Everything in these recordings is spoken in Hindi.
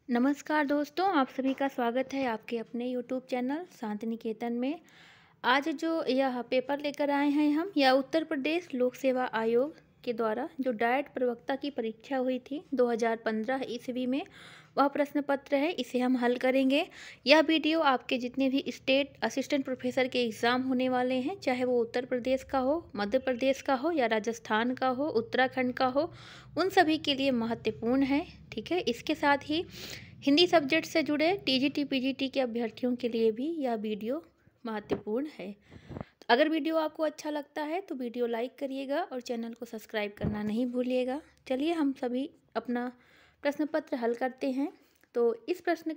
नमस्कार दोस्तों, आप सभी का स्वागत है आपके अपने यूट्यूब चैनल शांति निकेतन में। आज जो यह पेपर लेकर आए हैं हम, यह उत्तर प्रदेश लोक सेवा आयोग के द्वारा जो डाइट प्रवक्ता की परीक्षा हुई थी 2015 ईस्वी में, वह प्रश्न पत्र है। इसे हम हल करेंगे। यह वीडियो आपके जितने भी स्टेट असिस्टेंट प्रोफेसर के एग्ज़ाम होने वाले हैं, चाहे वो उत्तर प्रदेश का हो, मध्य प्रदेश का हो या राजस्थान का हो, उत्तराखंड का हो, उन सभी के लिए महत्वपूर्ण है। ठीक है, इसके साथ ही हिंदी सब्जेक्ट से जुड़े टीजीटी पीजीटी के अभ्यर्थियों के लिए भी यह वीडियो महत्वपूर्ण है। तो अगर वीडियो आपको अच्छा लगता है तो वीडियो लाइक करिएगा और चैनल को सब्सक्राइब करना नहीं भूलिएगा। चलिए हम सभी अपना प्रश्न पत्र हल करते हैं। तो इस प्रश्न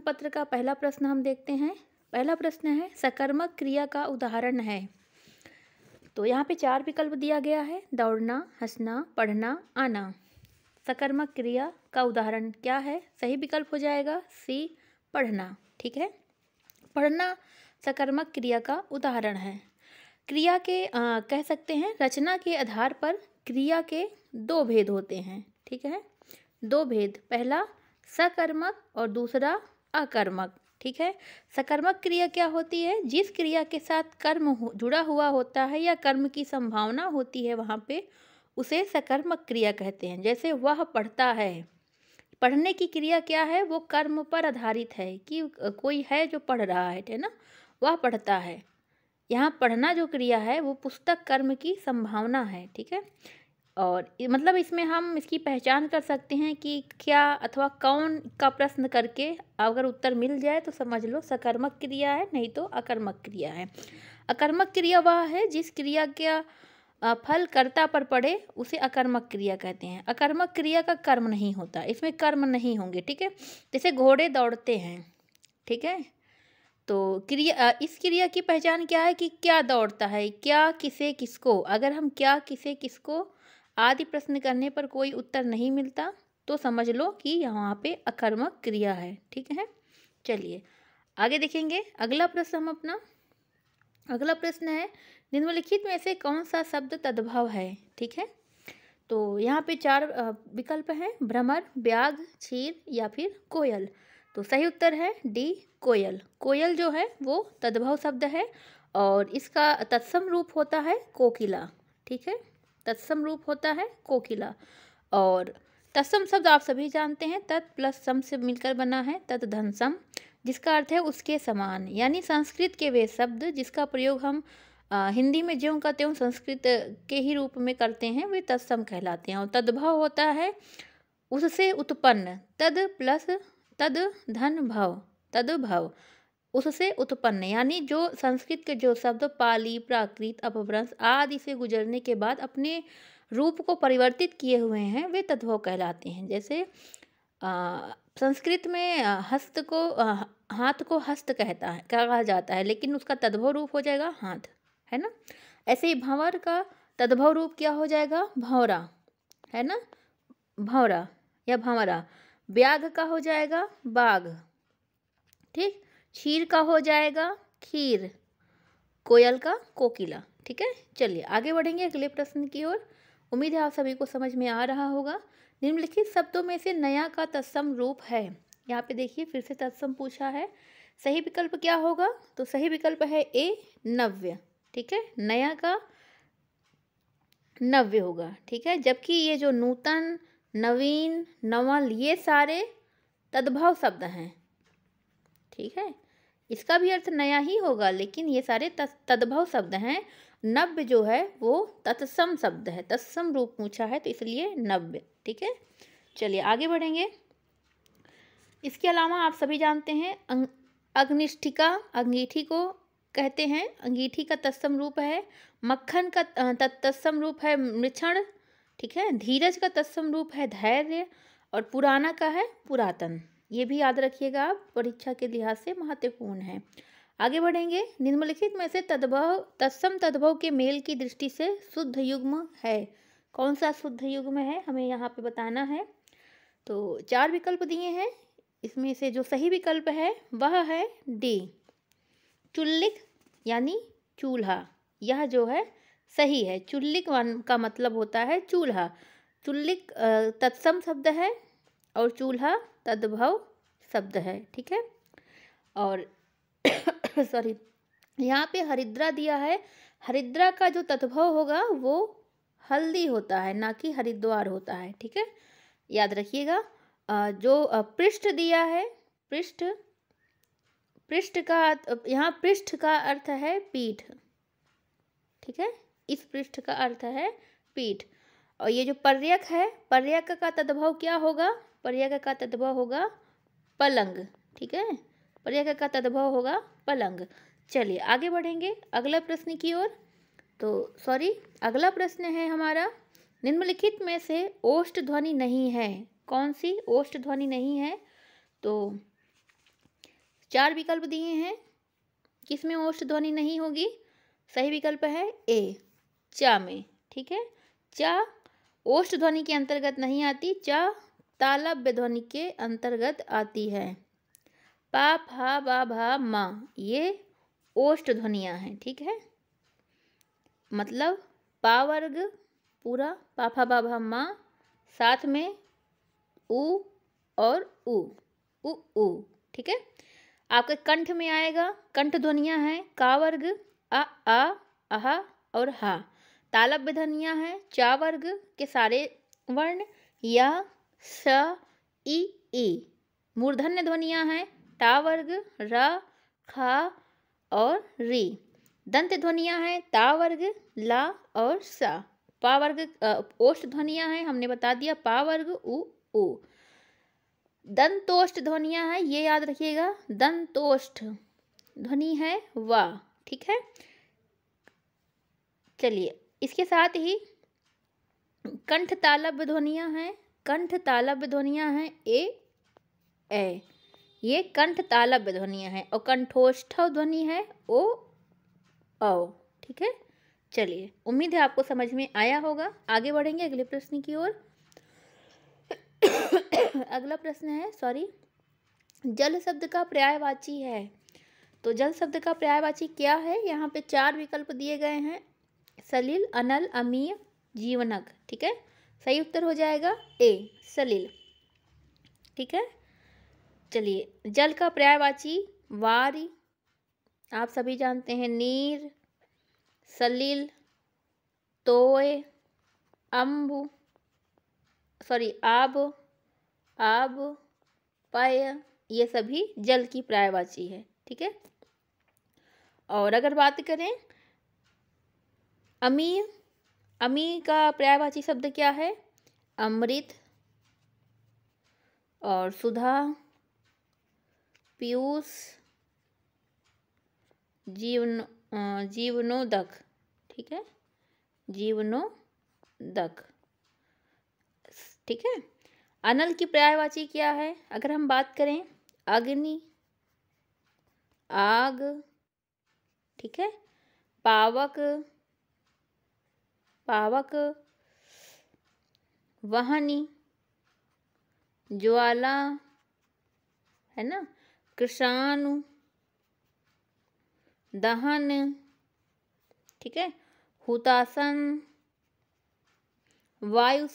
पत्र का पहला प्रश्न हम देखते हैं। पहला प्रश्न है, सकर्मक क्रिया का उदाहरण है। तो यहाँ पे 4 विकल्प दिया गया है: दौड़ना, हंसना, पढ़ना, आना। सकर्मक क्रिया का उदाहरण क्या है? सही विकल्प हो जाएगा सी, पढ़ना। ठीक है, पढ़ना सकर्मक क्रिया का उदाहरण है। क्रिया के कह सकते हैं रचना के आधार पर क्रिया के 2 भेद होते हैं। ठीक है, 2 भेद, पहला सकर्मक और दूसरा अकर्मक। ठीक है, सकर्मक क्रिया क्या होती है? जिस क्रिया के साथ कर्म जुड़ा हुआ होता है या कर्म की संभावना होती है, वहाँ पे उसे सकर्मक क्रिया कहते हैं। जैसे वह पढ़ता है, पढ़ने की क्रिया क्या है? वो कर्म पर आधारित है कि कोई है जो पढ़ रहा है ना, वह पढ़ता है। यहाँ पढ़ना जो क्रिया है वो पुस्तक कर्म की संभावना है। ठीक है, और मतलब इसमें हम इसकी पहचान कर सकते हैं कि क्या अथवा कौन का प्रश्न करके अगर उत्तर मिल जाए तो समझ लो सकर्मक क्रिया है, नहीं तो अकर्मक क्रिया है। अकर्मक क्रिया वह है जिस क्रिया का फल कर्ता पर पड़े, उसे अकर्मक क्रिया कहते हैं। अकर्मक क्रिया का कर्म नहीं होता, इसमें कर्म नहीं होंगे। ठीक है, जैसे घोड़े दौड़ते हैं। ठीक है, तो इस क्रिया की पहचान क्या है कि क्या दौड़ता है, क्या, किसे, किसको। अगर हम क्या, किसे, किसको आदि प्रश्न करने पर कोई उत्तर नहीं मिलता तो समझ लो कि यहाँ पे अकर्मक क्रिया है। ठीक है, चलिए आगे देखेंगे। अगला प्रश्न है, निम्नलिखित में से कौन सा शब्द तद्भव है? ठीक है, तो यहाँ पे 4 विकल्प हैं: भ्रमर, व्याघ्र, क्षीर या फिर कोयल। तो सही उत्तर है डी, कोयल। कोयल जो है वो तद्भव शब्द है और इसका तत्सम रूप होता है कोकिला। ठीक है, तत्सम रूप होता है कोकिला। और तत्सम शब्द आप सभी जानते हैं, तत् प्लस सम से मिलकर बना है तत्धनसम, जिसका अर्थ है उसके समान। यानी संस्कृत के वे शब्द जिसका प्रयोग हम हिंदी में ज्यों का त्यों संस्कृत के ही रूप में करते हैं, वे तत्सम कहलाते हैं। और तद्भव होता है उससे उत्पन्न, तद प्लस तद धन भव, तद्भव, उससे उत्पन्न। यानी जो संस्कृत के जो शब्द पाली, प्राकृत, अपभ्रंश आदि से गुजरने के बाद अपने रूप को परिवर्तित किए हुए हैं, वे तद्भव कहलाते हैं। जैसे संस्कृत में हाथ को हस्त कहा जाता है, लेकिन उसका तद्भव रूप हो जाएगा हाथ, है ना। ऐसे ही भंवर का तद्भव रूप क्या हो जाएगा? भंवरा, है ना, भंवरा या भंवरा। व्याघ्र का हो जाएगा बाघ। ठीक, क्षीर का हो जाएगा खीर, कोयल का कोकिला। ठीक है, चलिए आगे बढ़ेंगे अगले प्रश्न की ओर। उम्मीद है आप सभी को समझ में आ रहा होगा। निम्नलिखित शब्दों में से नया का तत्सम रूप है। यहाँ पे देखिए फिर से तत्सम पूछा है। सही विकल्प क्या होगा? तो सही विकल्प है ए, नव्य। ठीक है, नया का नव्य होगा। ठीक है, जबकि ये जो नूतन, नवीन, नवल, ये सारे तद्भव शब्द हैं। ठीक है, इसका भी अर्थ नया ही होगा, लेकिन ये सारे तद्भव शब्द हैं। नव्य जो है वो तत्सम शब्द है, तत्सम रूप पूछा है तो इसलिए नव्य। ठीक है, चलिए आगे बढ़ेंगे। इसके अलावा आप सभी जानते हैं अग्निष्ठिका, अंगीठी को कहते हैं, अंगीठी का तत्सम रूप है। मक्खन का तत्सम रूप है मृक्षण। ठीक है, धीरज का तत्सम रूप है धैर्य और पुराना का है पुरातन। ये भी याद रखिएगा आप, परीक्षा के लिहाज से महत्वपूर्ण है। आगे बढ़ेंगे। निम्नलिखित में से तत्सम तद्भव के मेल की दृष्टि से शुद्ध युग्म है। कौन सा शुद्ध युग्म है हमें यहाँ पे बताना है। तो 4 विकल्प दिए हैं, इसमें से जो सही विकल्प है वह है डी, चुल्लिक यानी चूल्हा। यह जो है सही है। चुल्लिक का मतलब होता है चूल्हा। चुल्लिक तत्सम शब्द है और चूल्हा तद्भव शब्द है, ठीक है। और सॉरी, यहाँ पे हरिद्रा दिया है। हरिद्रा का जो तद्भव होगा वो हल्दी होता है, ना कि हरिद्वार होता है, ठीक है, याद रखिएगा। जो पृष्ठ दिया है, पृष्ठ, पृष्ठ का यहाँ पृष्ठ का अर्थ है पीठ, ठीक है, इस पृष्ठ का अर्थ है पीठ। और ये जो पर्यक है, पर्यक का तद्भव क्या होगा? पर्यक का तद्भव होगा पलंग, ठीक है, पर्यक का तद्भव होगा पलंग। चलिए आगे बढ़ेंगे अगला प्रश्न की ओर। तो सॉरी, अगला प्रश्न है हमारा, निम्नलिखित में से ओष्ठ ध्वनि नहीं है। कौन सी ओष्ठ ध्वनि नहीं है? तो 4 विकल्प दिए हैं, किसमें ओष्ठ ध्वनि नहीं होगी? सही विकल्प है ए, चा में, ठीक है। चा ओष्ठ ध्वनि के अंतर्गत नहीं आती, चा तालव्य ध्वनि के अंतर्गत आती है। पा, फा, बा, भा, मा, ये ओष्ठ ध्वनियाँ हैं, ठीक है। मतलब पा वर्ग पूरा, पा, फा, बा, भा, मा, साथ में उ और उ, ठीक है। आपके कंठ में आएगा, कंठ ध्वनियाँ हैं का वर्ग, आ, आहा और हा। तालव्य ध्वनियाँ हैं चा वर्ग के सारे वर्ण, या, स, ई। मूर्धन्य ध्वनियाँ हैं टा वर्ग, रा, खा और री। दंत ध्वनियाँ हैं ता वर्ग, ला और सा। पा वर्ग ओष्ठ ध्वनियाँ हैं, हमने बता दिया, पा वर्ग उ। दंतोष्ठ ध्वनियाँ हैं, ये याद रखिएगा, दंतोष्ठ ध्वनि है वा, ठीक है। चलिए इसके साथ ही कंठ तालव्य ध्वनियाँ हैं, कंठ तालव्य ध्वनियाँ हैं ए, ये कंठ तालव्य ध्वनियाँ हैं। और कंठोष्ठ ध्वनि है ओ, औ, ठीक है। चलिए उम्मीद है आपको समझ में आया होगा। आगे बढ़ेंगे अगले प्रश्न की ओर। अगला प्रश्न है, सॉरी, जल शब्द का पर्यायवाची है। तो जल शब्द का पर्यायवाची क्या है? यहाँ पे 4 विकल्प दिए गए हैं, सलिल, अनल, अमीय, जीवनक, ठीक है। सही उत्तर हो जाएगा ए, सलिल, ठीक है। चलिए जल का पर्यायवाची वारी, आप सभी जानते हैं, नीर, सलिल, तोय, अम्बु, सॉरी आब, पय, ये सभी जल की पर्यायवाची है, ठीक है। और अगर बात करें अमी का पर्यायवाची शब्द क्या है? अमृत और सुधा, पीयूष, जीवनोदक, ठीक है, जीवनोदक, ठीक है। अनल की पर्यायवाची क्या है? अगर हम बात करें अग्नि, आग, ठीक है, पावक, वहनी, ज्वाला, है ना, कृषाणु, दहन, ठीक है, हुतासन, वायु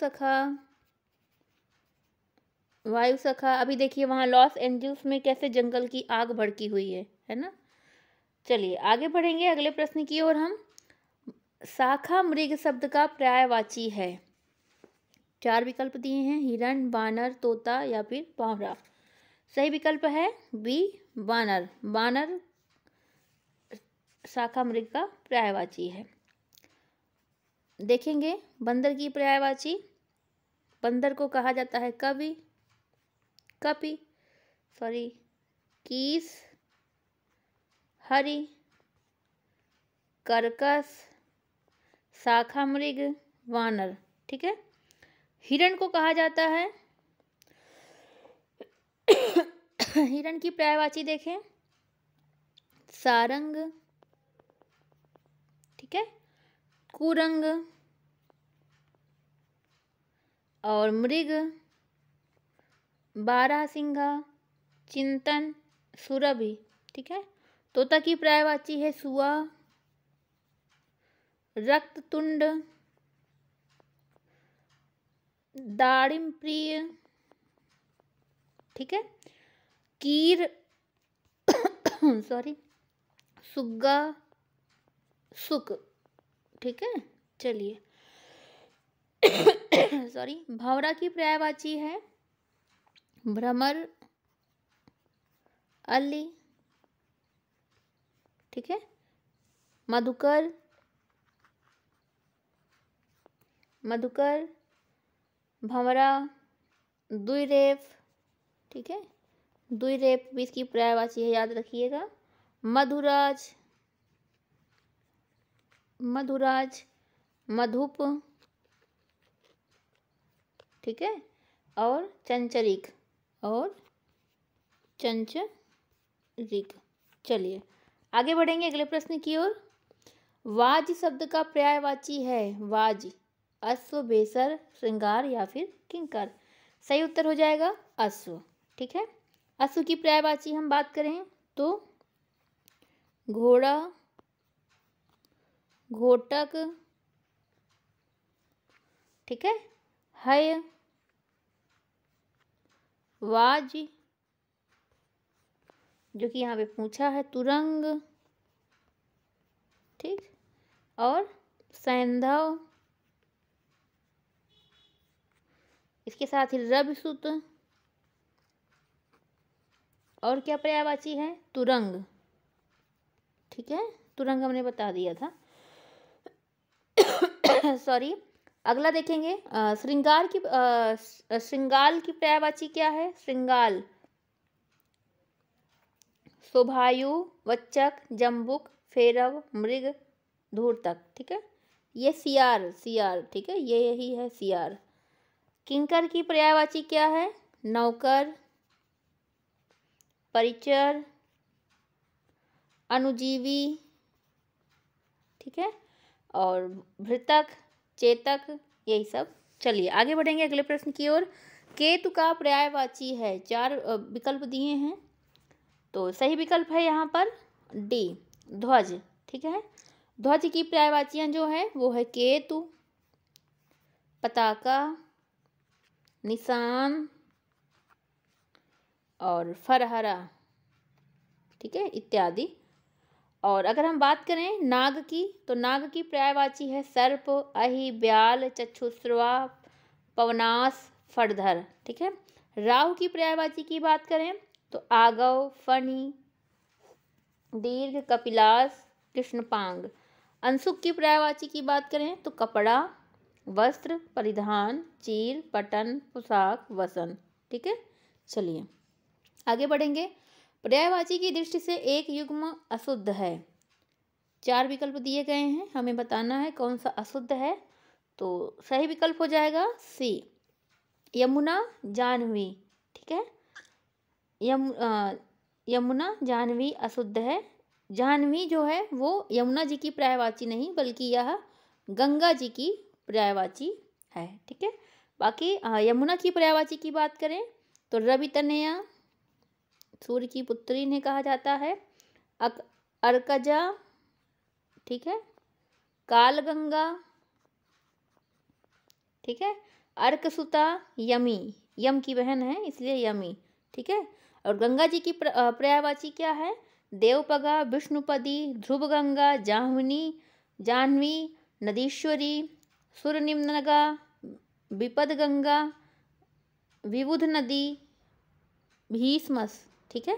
सखा। अभी देखिए वहाँ लॉस एंजल्स में कैसे जंगल की आग भड़की हुई है ना। चलिए आगे बढ़ेंगे अगले प्रश्न की ओर हम। शाखा मृग शब्द का पर्यायवाची है। 4 विकल्प दिए हैं, हिरण, बानर, तोता या फिर पावरा। सही विकल्प है बी, बानर। बानर शाखा मृग का पर्यायवाची है। देखेंगे बंदर की पर्यायवाची। बंदर को कहा जाता है कवि, कीस, हरि, कर्कश, शाखा मृग, वानर, ठीक है। हिरण को कहा जाता है हिरण की पर्यायवाची देखें, सारंग, ठीक है, कुरंग और मृग बारहसिंघा, चिंतन, सुरभि, ठीक है। तोता की पर्यायवाची है सुआ, रक्ततुंड, दाड़िम प्रिय, ठीक है। कीर सॉरी, सुग्गा, सुक, ठीक है। चलिए सॉरी, भंवरा की पर्यायवाची है भ्रमर, अली, ठीक है। मधुकर, मधुकर, भंवरा, द्विरेफ, ठीक है। द्विरेफ भी इसकी पर्यायवाची है, याद रखिएगा। मधुराज, मधुराज, मधुप, ठीक है। और चंचरिक, और चंचरिक। चलिए आगे बढ़ेंगे अगले प्रश्न की ओर। वाज शब्द का पर्यायवाची है वाज, अश्व, बेसर, श्रृंगार या फिर किंकर। सही उत्तर हो जाएगा अश्व, ठीक है। अश्व की पर्यायवाची हम बात करें तो घोड़ा, घोटक, ठीक है। हय, वाज, जो कि यहाँ पे पूछा है, तुरंग, ठीक, और सैंधव, इसके साथ ही रविसुत, और क्या पर्यायवाची है, तुरंग, ठीक है। तुरंग हमने बता दिया था सॉरी। अगला देखेंगे श्रृंगार की, श्रृंगाल की पर्यायवाची क्या है, श्रृंगाल, शोभायु, वच्चक, जम्बुक, फेरव, मृग, धूर्तक, ठीक है। ये सियार, सियार, ठीक है, ये यही है सियार। किंकर की पर्यायवाची क्या है, नौकर, परिचर, अनुजीवी, ठीक है, और भृतक, चेतक, यही सब। चलिए आगे बढ़ेंगे अगले प्रश्न की ओर। केतु का पर्यायवाची है, 4 विकल्प दिए हैं, तो सही विकल्प है यहाँ पर डी, ध्वज, ठीक है। ध्वज की पर्यायवाचियाँ जो है वो है केतु, पताका, निशान, और फरहरा, ठीक है, इत्यादि। और अगर हम बात करें नाग की, तो नाग की पर्यायवाची है सर्प, अहि, ब्याल, चक्षुश्रवा, पवनास, फणधर, ठीक है। राहु की पर्यायवाची की बात करें तो आगव, फणी, दीर्घ, कपिलास, कृष्णपांग। अंशुक की पर्यायवाची की बात करें तो कपड़ा, वस्त्र, परिधान, चीर, पटन, पोशाक, वसन, ठीक है। चलिए आगे बढ़ेंगे। पर्यायवाची की दृष्टि से एक युग्म अशुद्ध है, 4 विकल्प दिए गए हैं, हमें बताना है कौन सा अशुद्ध है। तो सही विकल्प हो जाएगा सी, यमुना, जाह्नवी, ठीक है। यमुना, जाह्नवी अशुद्ध है। जाह्नवी जो है वो यमुना जी की पर्यायवाची नहीं, बल्कि यह गंगा जी की पर्यायवाची है, ठीक है। बाकी यमुना की पर्यायवाची की बात करें तो रवि तनया, सूर्य की पुत्री ने कहा जाता है, अर्कजा, ठीक है, कालगंगा, ठीक है, अर्कसुता, यमी, यम की बहन है इसलिए यमी, ठीक है। और गंगा जी की पर्यायवाची क्या है, देवपगा, विष्णुपदी, ध्रुवगंगा, जाह्नवी, जाह्नवी, नदीश्वरी, सुरनिम्नगा, विपदगंगा, विबुध नदी, भीष्मस, ठीक है,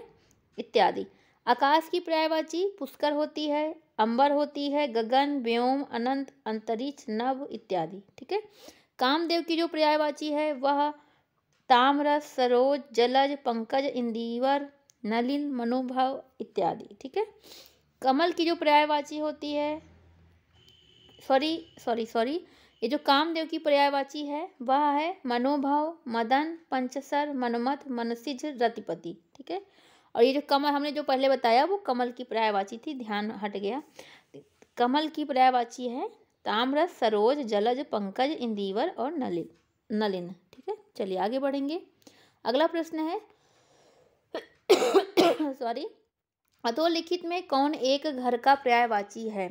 इत्यादि। आकाश की पर्यायवाची पुष्कर होती है, अंबर होती है, गगन, व्योम, अनंत, अंतरिक्ष, नभ, इत्यादि, ठीक है। कामदेव की जो पर्यायवाची है वह ताम्रस, सरोज, जलज, पंकज, इंदिवर, नलिन, मनोभाव, इत्यादि, ठीक है। कमल की जो पर्यायवाची होती है, सॉरी, ये जो कामदेव की पर्यायवाची है वह है मनोभाव, मदन, पंचसर, मनमथ, मनसिज, रतिपति, ठीक है। और ये जो कमल हमने जो पहले बताया वो कमल की पर्यायवाची थी, ध्यान हट गया। कमल की पर्यायवाची है ताम्रस, सरोज, जलज, पंकज, इंदिवर और नलिन, ठीक है। चलिए आगे बढ़ेंगे। अगला प्रश्न है सॉरी, अधोलिखित में कौन एक घर का पर्यायवाची है।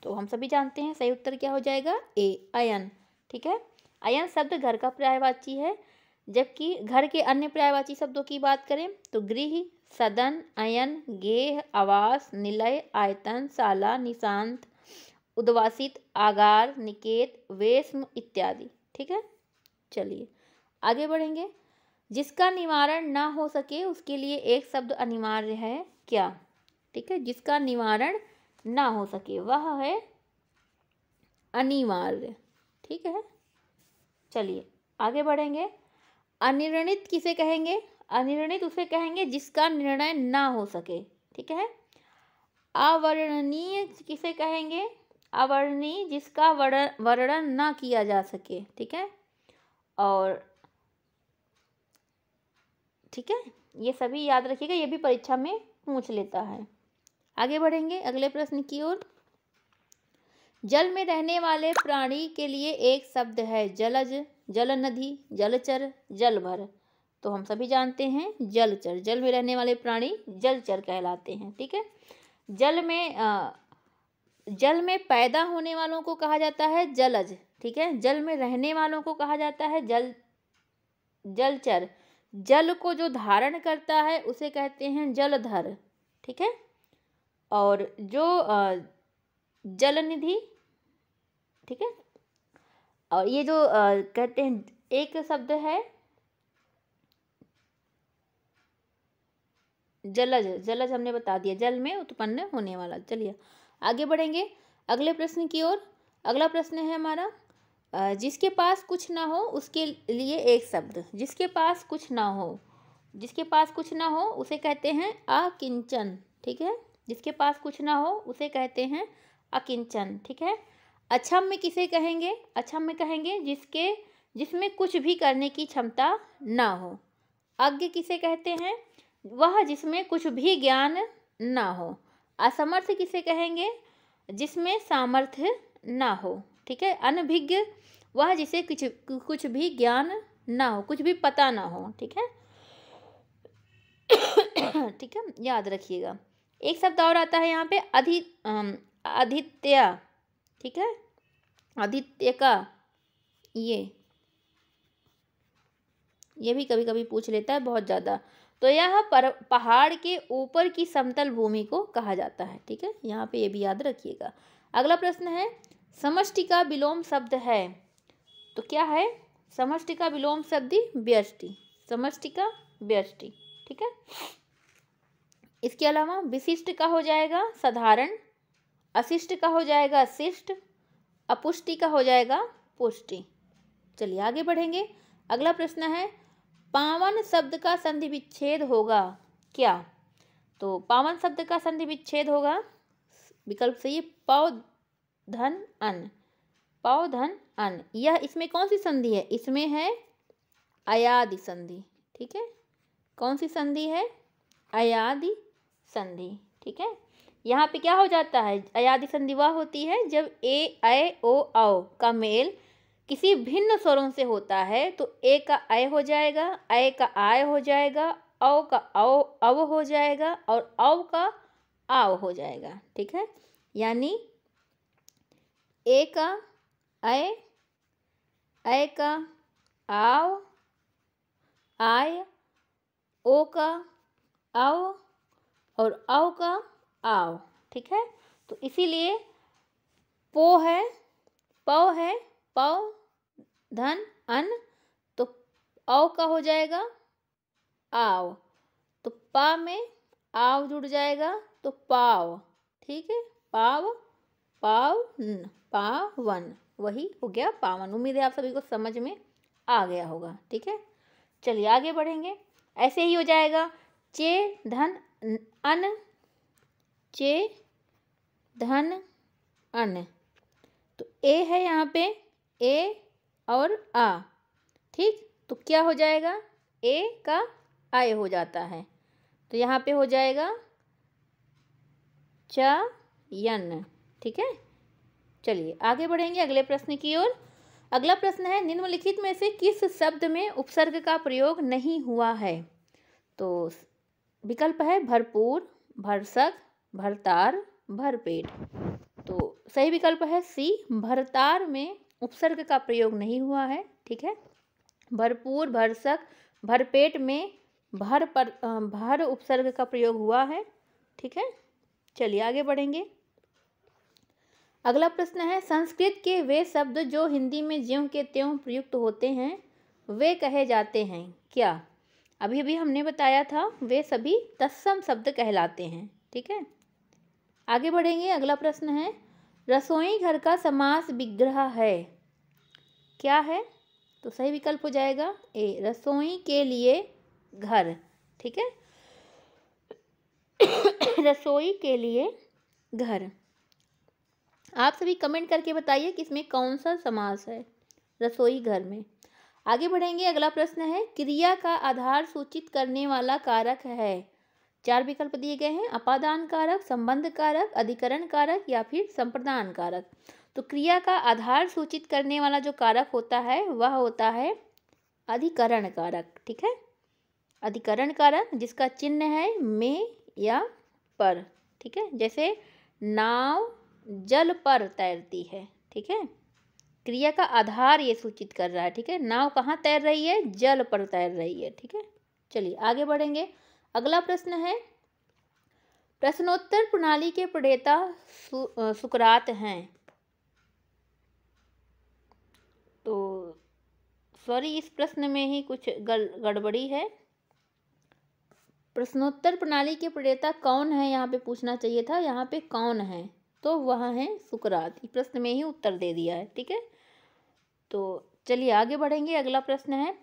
तो हम सभी जानते हैं सही उत्तर क्या हो जाएगा ए, अयन, ठीक है। अयन शब्द घर का पर्यायवाची है, जबकि घर के अन्य पर्यायवाची शब्दों की बात करें तो गृह, सदन, अयन, गेह, आवास, निलय, आयतन, शाला, निशांत, उद्वासित, आगार, निकेत, वेश्म इत्यादि। ठीक है, चलिए आगे बढ़ेंगे। जिसका निवारण ना हो सके उसके लिए एक शब्द अनिवार्य है, क्या? ठीक है, जिसका निवारण ना हो सके वह है अनिवार्य। ठीक है, चलिए आगे बढ़ेंगे। अनिर्णित किसे कहेंगे? अनिर्णित उसे कहेंगे जिसका निर्णय ना हो सके। ठीक है, अवर्णनीय किसे कहेंगे? अवर्णनीय जिसका वर्णन ना किया जा सके। ठीक है, और ठीक है, ये सभी याद रखिएगा, ये भी परीक्षा में पूछ लेता है। आगे बढ़ेंगे अगले प्रश्न की ओर। जल में रहने वाले प्राणी के लिए एक शब्द है, जलज, जलनदी, जलचर, जलभर। तो हम सभी जानते हैं जलचर, जल में रहने वाले प्राणी जलचर कहलाते हैं। ठीक है, जल में पैदा होने वालों को कहा जाता है जलज। ठीक है, जल में रहने वालों को कहा जाता है जलचर। जल को जो धारण करता है उसे कहते हैं जलधर। ठीक है, और जो जलनिधि, ठीक है, और ये जो कहते हैं एक शब्द है जलज, जलज हमने बता दिया, जल में उत्पन्न होने वाला। चलिए आगे बढ़ेंगे अगले प्रश्न की ओर। अगला प्रश्न है हमारा, जिसके पास कुछ ना हो उसके लिए एक शब्द। जिसके पास कुछ ना हो, जिसके पास कुछ ना हो उसे कहते हैं अकिंचन। ठीक है, जिसके पास कुछ ना हो उसे कहते हैं अकिंचन। ठीक है, अक्षम में किसे कहेंगे? अक्षम में कहेंगे जिसमें कुछ भी करने की क्षमता ना हो। अज्ञ किसे कहते हैं? वह जिसमें कुछ भी ज्ञान ना हो। असमर्थ किसे कहेंगे? जिसमें सामर्थ्य ना हो। ठीक है, अनभिज्ञ वह जिसे कुछ भी ज्ञान ना हो, कुछ भी पता ना हो। ठीक है ठीक है, याद रखिएगा। एक शब्द और आता है यहाँ पे आदित्य। ठीक है, आदित्य का ये भी कभी कभी पूछ लेता है, बहुत ज़्यादा। तो यह पहाड़ के ऊपर की समतल भूमि को कहा जाता है। ठीक है, यहाँ पे ये भी याद रखिएगा। अगला प्रश्न है, समष्टि का विलोम शब्द है, तो क्या है? समष्टि का विलोम शब्द व्यष्टि, समष्टि का व्यष्टि। ठीक है, इसके अलावा विशिष्ट का हो जाएगा साधारण, अशिष्ट का हो जाएगा शिष्ट, अपुष्टि का हो जाएगा पुष्टि। चलिए आगे बढ़ेंगे। अगला प्रश्न है, पावन शब्द का संधि विच्छेद होगा, क्या? तो पावन शब्द का संधि विच्छेद होगा, विकल्प सही है, पौ धन अन, पौ धन अन। यह इसमें कौन सी संधि है? इसमें है अयादि संधि। ठीक है, कौन सी संधि है? अयादि संधि। ठीक है, यहाँ पे क्या हो जाता है? अयादि संधि वह होती है जब ए, ऐ, ओ, औ का मेल किसी भिन्न स्वरों से होता है। तो ए का ऐ हो जाएगा, ऐ का आय हो जाएगा, औ का अव हो जाएगा, और औ का आव हो जाएगा। ठीक है, यानी ए का ऐ, ऐ का आव, आय, ओ का अव, और औ का आव। ठीक है, तो इसीलिए पो है, पौ है, पौ धन अन, तो औ का हो जाएगा आव, तो पा में आव जुड़ जाएगा तो पाव। ठीक है, पाव, पावन, पावन, वही हो गया पावन। उम्मीद है आप सभी को समझ में आ गया होगा। ठीक है, चलिए आगे बढ़ेंगे। ऐसे ही हो जाएगा चे धन अन, चे धन अन, तो ए है यहाँ पे, ए और आ। ठीक, तो क्या हो जाएगा? ए का आय हो जाता है, तो यहाँ पे हो जाएगा चयन। ठीक है, चलिए आगे बढ़ेंगे अगले प्रश्न की ओर। अगला प्रश्न है, निम्नलिखित में से किस शब्द में उपसर्ग का प्रयोग नहीं हुआ है? तो विकल्प है भरपूर, भरसक, भरतार, भरपेट। तो सही विकल्प है सी, भरतार में उपसर्ग का प्रयोग नहीं हुआ है। ठीक है, भरपूर, भरसक, भरपेट में भर उपसर्ग का प्रयोग हुआ है। ठीक है, चलिए आगे बढ़ेंगे। अगला प्रश्न है, संस्कृत के वे शब्द जो हिंदी में ज्यों के त्यों प्रयुक्त होते हैं वे कहे जाते हैं क्या? अभी अभी हमने बताया था, वे सभी तत्सम शब्द कहलाते हैं। ठीक है, आगे बढ़ेंगे। अगला प्रश्न है, रसोई घर का समास विग्रह है, क्या है? तो सही विकल्प हो जाएगा ए, रसोई के लिए घर। ठीक है, रसोई के लिए घर। आप सभी कमेंट करके बताइए कि इसमें कौन सा समास है रसोई घर में। आगे बढ़ेंगे। अगला प्रश्न है, क्रिया का आधार सूचित करने वाला कारक है। 4 विकल्प दिए गए हैं, अपादान कारक, संबंध कारक, अधिकरण कारक या फिर संप्रदान कारक। तो क्रिया का आधार सूचित करने वाला जो कारक होता है वह होता है अधिकरण कारक। ठीक है, अधिकरण कारक जिसका चिन्ह है में या पर। ठीक है, जैसे नाव जल पर तैरती है। ठीक है, क्रिया का आधार ये सूचित कर रहा है। ठीक है, नाव कहाँ तैर रही है? जल पर तैर रही है। ठीक है, चलिए आगे बढ़ेंगे। अगला प्रश्न है, प्रश्नोत्तर प्रणाली के प्रणेता सुकरात हैं। तो सॉरी, इस प्रश्न में ही कुछ गड़बड़ी है। प्रश्नोत्तर प्रणाली के प्रणेता कौन है यहाँ पे पूछना चाहिए था, यहाँ पे कौन है? तो वह है सुकरात। प्रश्न में ही उत्तर दे दिया है। ठीक है, तो चलिए आगे बढ़ेंगे। अगला प्रश्न है,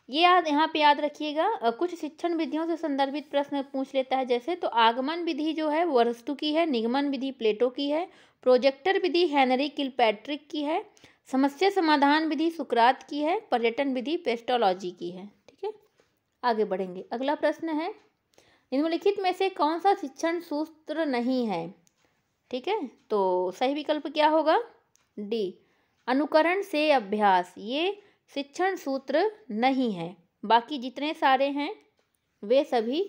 ये यहाँ पे याद रखिएगा, कुछ शिक्षण विधियों से संदर्भित प्रश्न पूछ लेता है। जैसे तो आगमन विधि जो है वो अरस्तु की है, निगमन विधि प्लेटो की है, प्रोजेक्टर विधि हेनरी किलपैट्रिक की है, समस्या समाधान विधि सुकरात की है, पर्यटन विधि पेस्टोलॉजी की है। ठीक है, आगे बढ़ेंगे। अगला प्रश्न है, निम्नलिखित में से कौन सा शिक्षण सूत्र नहीं है? ठीक है, तो सही विकल्प क्या होगा? डी, अनुकरण से अभ्यास। ये शिक्षण सूत्र नहीं है, बाकी जितने सारे हैं वे सभी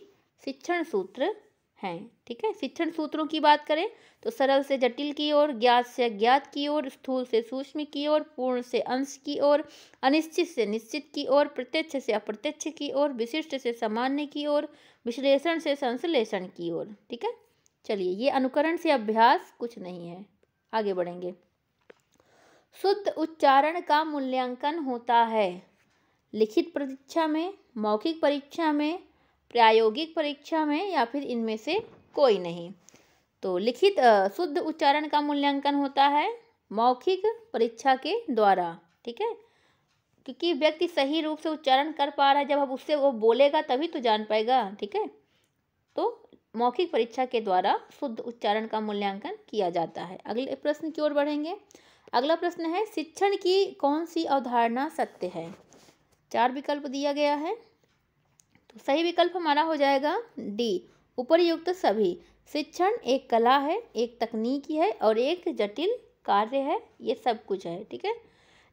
शिक्षण सूत्र हैं। ठीक है, शिक्षण सूत्रों की बात करें तो सरल से जटिल की ओर, ज्ञात से अज्ञात की ओर, स्थूल से सूक्ष्म की ओर, पूर्ण से अंश की ओर, अनिश्चित से निश्चित की ओर, प्रत्यक्ष से अप्रत्यक्ष की ओर, विशिष्ट से सामान्य की ओर, विश्लेषण से संश्लेषण की ओर। ठीक है, चलिए ये अनुकरण से अभ्यास कुछ नहीं है। आगे बढ़ेंगे। शुद्ध उच्चारण का मूल्यांकन होता है लिखित परीक्षा में, मौखिक परीक्षा में, प्रायोगिक परीक्षा में या फिर इनमें से कोई नहीं। तो लिखित शुद्ध उच्चारण का मूल्यांकन होता है मौखिक परीक्षा के द्वारा। ठीक है, क्योंकि व्यक्ति सही रूप से उच्चारण कर पा रहा है, जब अब उससे वो बोलेगा तभी तो जान पाएगा। ठीक है, तो मौखिक परीक्षा के द्वारा शुद्ध उच्चारण का मूल्यांकन किया जाता है। अगले प्रश्न की ओर बढ़ेंगे। अगला प्रश्न है, शिक्षण की कौन सी अवधारणा सत्य है? 4 विकल्प दिया गया है, तो सही विकल्प हमारा हो जाएगा डी, उपर्युक्त सभी। शिक्षण एक कला है, एक तकनीकी है और एक जटिल कार्य है, ये सब कुछ है। ठीक है,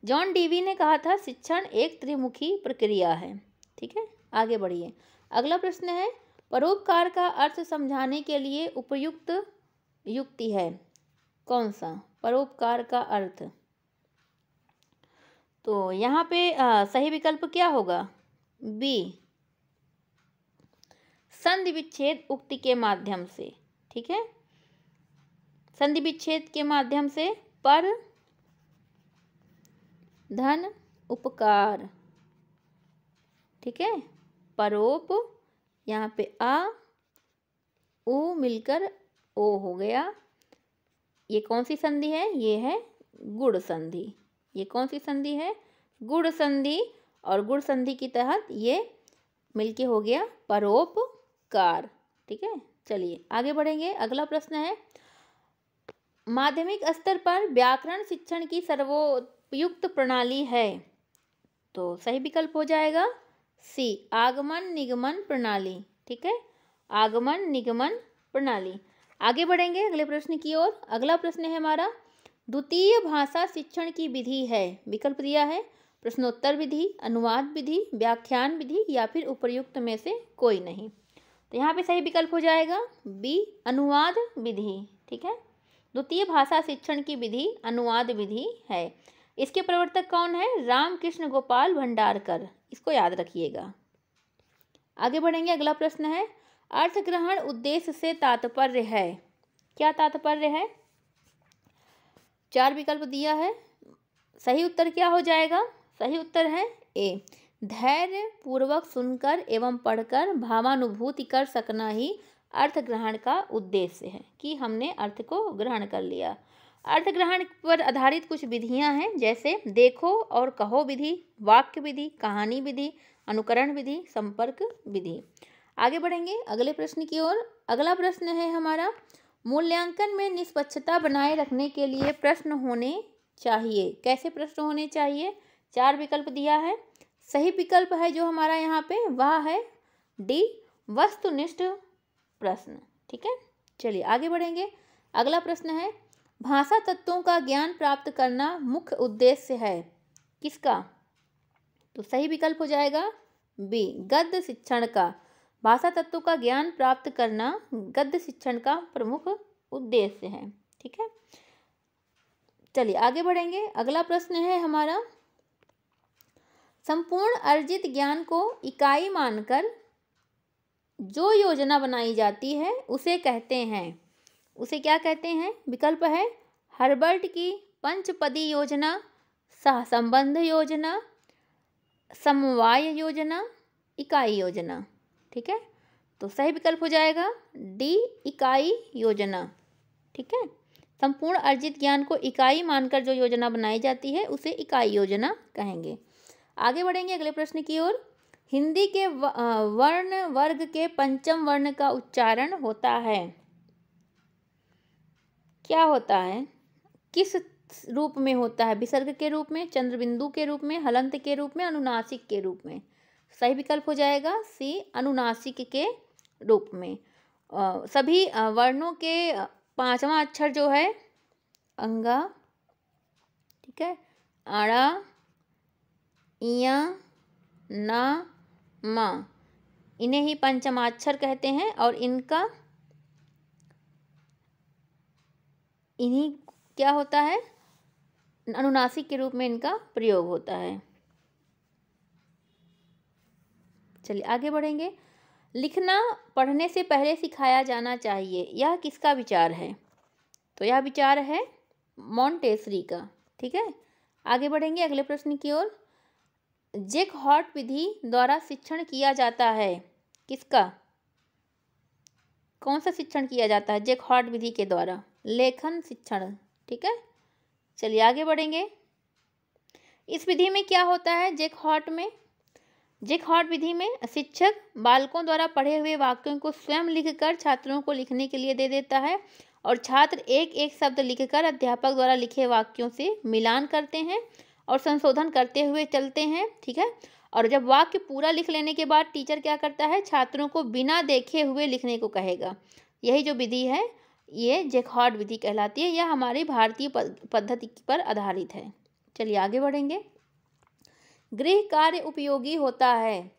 जॉन डीवी ने कहा था शिक्षण एक त्रिमुखी प्रक्रिया है। ठीक है, आगे बढ़िए। अगला प्रश्न है, परोपकार का अर्थ समझाने के लिए उपयुक्त युक्ति है कौन सा? परोपकार का अर्थ, तो यहाँ पे सही विकल्प क्या होगा? बी, संधि विच्छेद उक्ति के माध्यम से। ठीक है, संधि विच्छेद के माध्यम से पर धन उपकार। ठीक है, परोप, यहाँ पे आ उ मिलकर ओ हो गया। ये कौन सी संधि है? ये है गुण संधि। ये कौन सी संधि है? गुण संधि। और गुण संधि के तहत ये मिलके हो गया परोपकार। ठीक है, चलिए आगे बढ़ेंगे। अगला प्रश्न है, माध्यमिक स्तर पर व्याकरण शिक्षण की सर्वोपयुक्त प्रणाली है, तो सही विकल्प हो जाएगा सी, आगमन निगमन प्रणाली। ठीक है, आगमन निगमन प्रणाली। आगे बढ़ेंगे अगले प्रश्न की ओर। अगला प्रश्न है हमारा, द्वितीय भाषा शिक्षण की विधि है। विकल्प दिया है प्रश्नोत्तर विधि, अनुवाद विधि, व्याख्यान विधि या फिर उपर्युक्त में से कोई नहीं। तो यहाँ पे सही विकल्प हो जाएगा बी, अनुवाद विधि। ठीक है, द्वितीय भाषा शिक्षण की विधि अनुवाद विधि है। इसके प्रवर्तक कौन है? रामकृष्ण गोपाल भंडारकर, इसको याद रखिएगा। आगे बढ़ेंगे, अगला प्रश्न है अर्थग्रहण उद्देश्य से तात्पर्य है। क्या तात्पर्य है? 4 विकल्प दिया है। सही उत्तर क्या हो जाएगा? सही उत्तर है ए, धैर्य पूर्वक सुनकर एवं पढ़कर भावानुभूति कर सकना ही अर्थ ग्रहण का उद्देश्य है, कि हमने अर्थ को ग्रहण कर लिया। अर्थ ग्रहण पर आधारित कुछ विधियां हैं, जैसे देखो और कहो विधि, वाक्य विधि, कहानी विधि, अनुकरण विधि, संपर्क विधि। आगे बढ़ेंगे अगले प्रश्न की ओर। अगला प्रश्न है हमारा, मूल्यांकन में निष्पक्षता बनाए रखने के लिए प्रश्न होने चाहिए। कैसे प्रश्न होने चाहिए? 4 विकल्प दिया है। सही विकल्प है जो हमारा यहाँ पे वह है डी, वस्तुनिष्ठ प्रश्न। ठीक है, चलिए आगे बढ़ेंगे। अगला प्रश्न है, भाषा तत्वों का ज्ञान प्राप्त करना मुख्य उद्देश्य है किसका? तो सही विकल्प हो जाएगा बी, गद्य शिक्षण का। भाषा तत्वों का ज्ञान प्राप्त करना गद्य शिक्षण का प्रमुख उद्देश्य है। ठीक है, चलिए आगे बढ़ेंगे। अगला प्रश्न है हमारा, संपूर्ण अर्जित ज्ञान को इकाई मानकर जो योजना बनाई जाती है उसे कहते हैं, उसे क्या कहते हैं? विकल्प है हर्बर्ट की पंचपदी योजना, सहसंबंध योजना, समवाय योजना, इकाई योजना। ठीक है, तो सही विकल्प हो जाएगा डी, इकाई योजना। ठीक है, संपूर्ण अर्जित ज्ञान को इकाई मानकर जो योजना बनाई जाती है उसे इकाई योजना कहेंगे। आगे बढ़ेंगे अगले प्रश्न की ओर। हिंदी के वर्ण वर्ग के पंचम वर्ण का उच्चारण होता है, क्या होता है? किस रूप में होता है? विसर्ग के रूप में, चंद्रबिंदु के रूप में, हलंत के रूप में, अनुनासिक के रूप में। सही विकल्प हो जाएगा सी, अनुनासिक के रूप में। सभी वर्णों के 5वां अक्षर जो है अंगा, ठीक है, आड़ा, इया, ना, मा, इन्हें ही पंचमाक्षर कहते हैं और इन्हीं क्या होता है? अनुनासिक के रूप में इनका प्रयोग होता है। चलिए आगे बढ़ेंगे। लिखना पढ़ने से पहले सिखाया जाना चाहिए, यह किसका विचार है? तो यह विचार है मॉन्टेसरी का। ठीक है, आगे बढ़ेंगे अगले प्रश्न की ओर। जैकहॉट विधि द्वारा शिक्षण किया जाता है किसका? कौन सा शिक्षण किया जाता है जैकहॉट विधि के द्वारा? लेखन शिक्षण। ठीक है, चलिए आगे बढ़ेंगे। इस विधि में क्या होता है? जैकहॉट विधि में शिक्षक बालकों द्वारा पढ़े हुए वाक्यों को स्वयं लिखकर छात्रों को लिखने के लिए दे देता है और छात्र एक एक शब्द लिखकर अध्यापक द्वारा लिखे वाक्यों से मिलान करते हैं और संशोधन करते हुए चलते हैं। ठीक है, और जब वाक्य पूरा लिख लेने के बाद टीचर क्या करता है? छात्रों को बिना देखे हुए लिखने को कहेगा। यही जो विधि है ये जैकहॉट विधि कहलाती है। यह हमारी भारतीय पद्धति पर आधारित है। चलिए आगे बढ़ेंगे। गृह कार्य उपयोगी होता है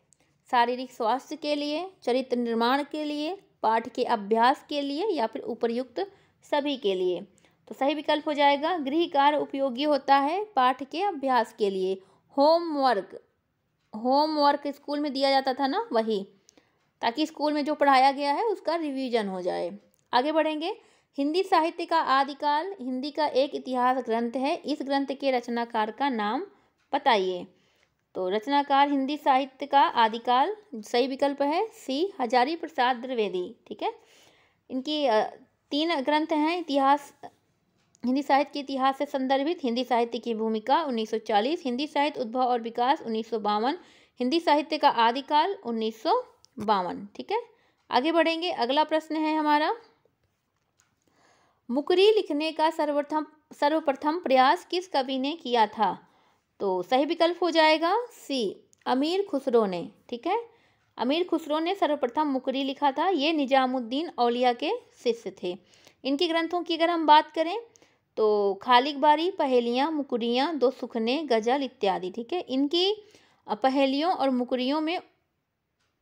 शारीरिक स्वास्थ्य के लिए, चरित्र निर्माण के लिए, पाठ के अभ्यास के लिए या फिर उपर्युक्त सभी के लिए। तो सही विकल्प हो जाएगा गृह कार्य उपयोगी होता है पाठ के अभ्यास के लिए। होमवर्क स्कूल में दिया जाता था ना, वही, ताकि स्कूल में जो पढ़ाया गया है उसका रिवीजन हो जाए। आगे बढ़ेंगे। हिंदी साहित्य का आदिकाल हिंदी का एक इतिहास ग्रंथ है, इस ग्रंथ के रचनाकार का नाम बताइए। तो रचनाकार हिंदी साहित्य का आदिकाल, सही विकल्प है सी, हजारी प्रसाद द्विवेदी। ठीक है, इनकी 3 ग्रंथ हैं। इतिहास, हिंदी साहित्य के इतिहास से संदर्भित हिंदी साहित्य की भूमिका 1940, हिंदी साहित्य उद्भव और विकास 1952, हिंदी साहित्य का आदिकाल 1952। ठीक है, आगे बढ़ेंगे। अगला प्रश्न है हमारा, मुकरी लिखने का सर्वप्रथम प्रयास किस कवि ने किया था? तो सही विकल्प हो जाएगा सी, अमीर खुसरो ने। ठीक है, अमीर खुसरो ने सर्वप्रथम मुकरी लिखा था। ये निजामुद्दीन औलिया के शिष्य थे। इनके ग्रंथों की अगर हम बात करें तो खालिक बारी, पहेलियाँ, मुकरियाँ, दो सुखने, गजल इत्यादि। ठीक है, इनकी पहेलियों और मुकरियों में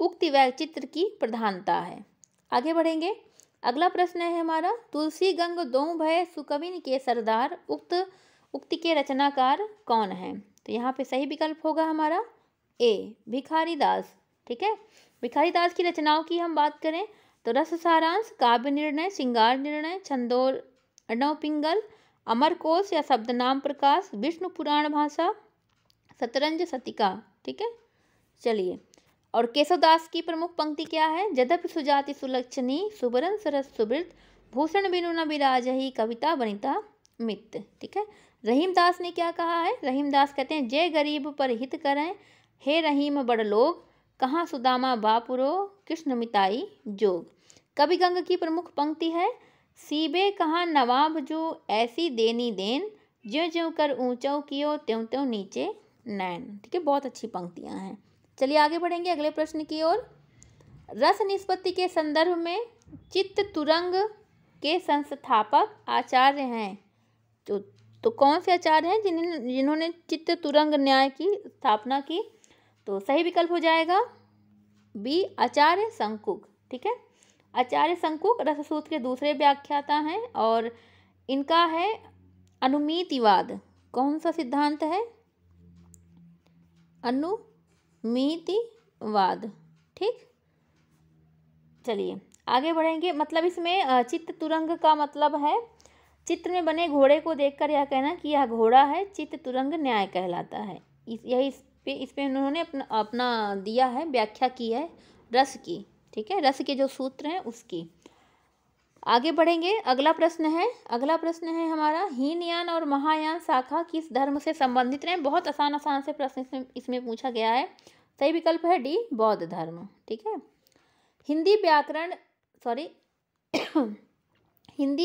उक्ति वैचित्र की प्रधानता है। आगे बढ़ेंगे। अगला प्रश्न है हमारा, तुलसी गंग दों भय सुकविन के सरदार, उक्त उक्ति के रचनाकार कौन है? तो यहाँ पे सही विकल्प होगा हमारा ए, भिखारी दास। ठीक है, भिखारी दास की रचनाओं की हम बात करें तो रस सारांश, काव्य निर्णय, श्रृंगार निर्णय, छंदोर्णव पिंगल, अमर कोश या शब्दनाम प्रकाश, विष्णु पुराण भाषा, शतरंज शतिका। ठीक है, चलिए। और केशवदास की प्रमुख पंक्ति क्या है? यद्यपि सुजाति सुलक्षणी, सुबरन सरस सुवृत, भूषण बिनु न बिराजहि, कविता वनिता मित। ठीक है, रहीमदास ने क्या कहा है? रहीमदास कहते हैं, जय गरीब पर हित करें, हे रहीम बड़ लोग, कहाँ सुदामा बापुरो, कृष्ण मिताई जोग। कवि गंग की प्रमुख पंक्ति है, सीबे कहाँ नवाब जो, ऐसी देनी देन, ज्यों ज्यों कर ऊंचों कियो, त्यों त्यों नीचे नैन। ठीक है, बहुत अच्छी पंक्तियां हैं। चलिए आगे बढ़ेंगे अगले प्रश्न की ओर। रस निष्पत्ति के संदर्भ में चित्त तुरंग के संस्थापक आचार्य हैं। तो कौन से आचार्य हैं जिन्होंने चित्त तुरंग न्याय की स्थापना की? तो सही विकल्प हो जाएगा बी, आचार्य शंकुक। ठीक है, आचार्य शंकुक रससूत्र के दूसरे व्याख्याता हैं और इनका है अनुमीतिवाद। कौन सा सिद्धांत है? अनुमीतिवाद। ठीक, चलिए आगे बढ़ेंगे। मतलब इसमें चित्त तुरंग का मतलब है चित्र में बने घोड़े को देखकर यह कहना कि यह घोड़ा है, चित्त तुरंग न्याय कहलाता है। इस पे उन्होंने अपना दिया है, व्याख्या की है रस की। ठीक है, रस के जो सूत्र हैं उसकी। आगे बढ़ेंगे, अगला प्रश्न है हमारा, हीनयान और महायान शाखा किस धर्म से संबंधित रहे? बहुत आसान से प्रश्न इसमें पूछा गया है। सही विकल्प है डी, बौद्ध धर्म। ठीक है, हिंदी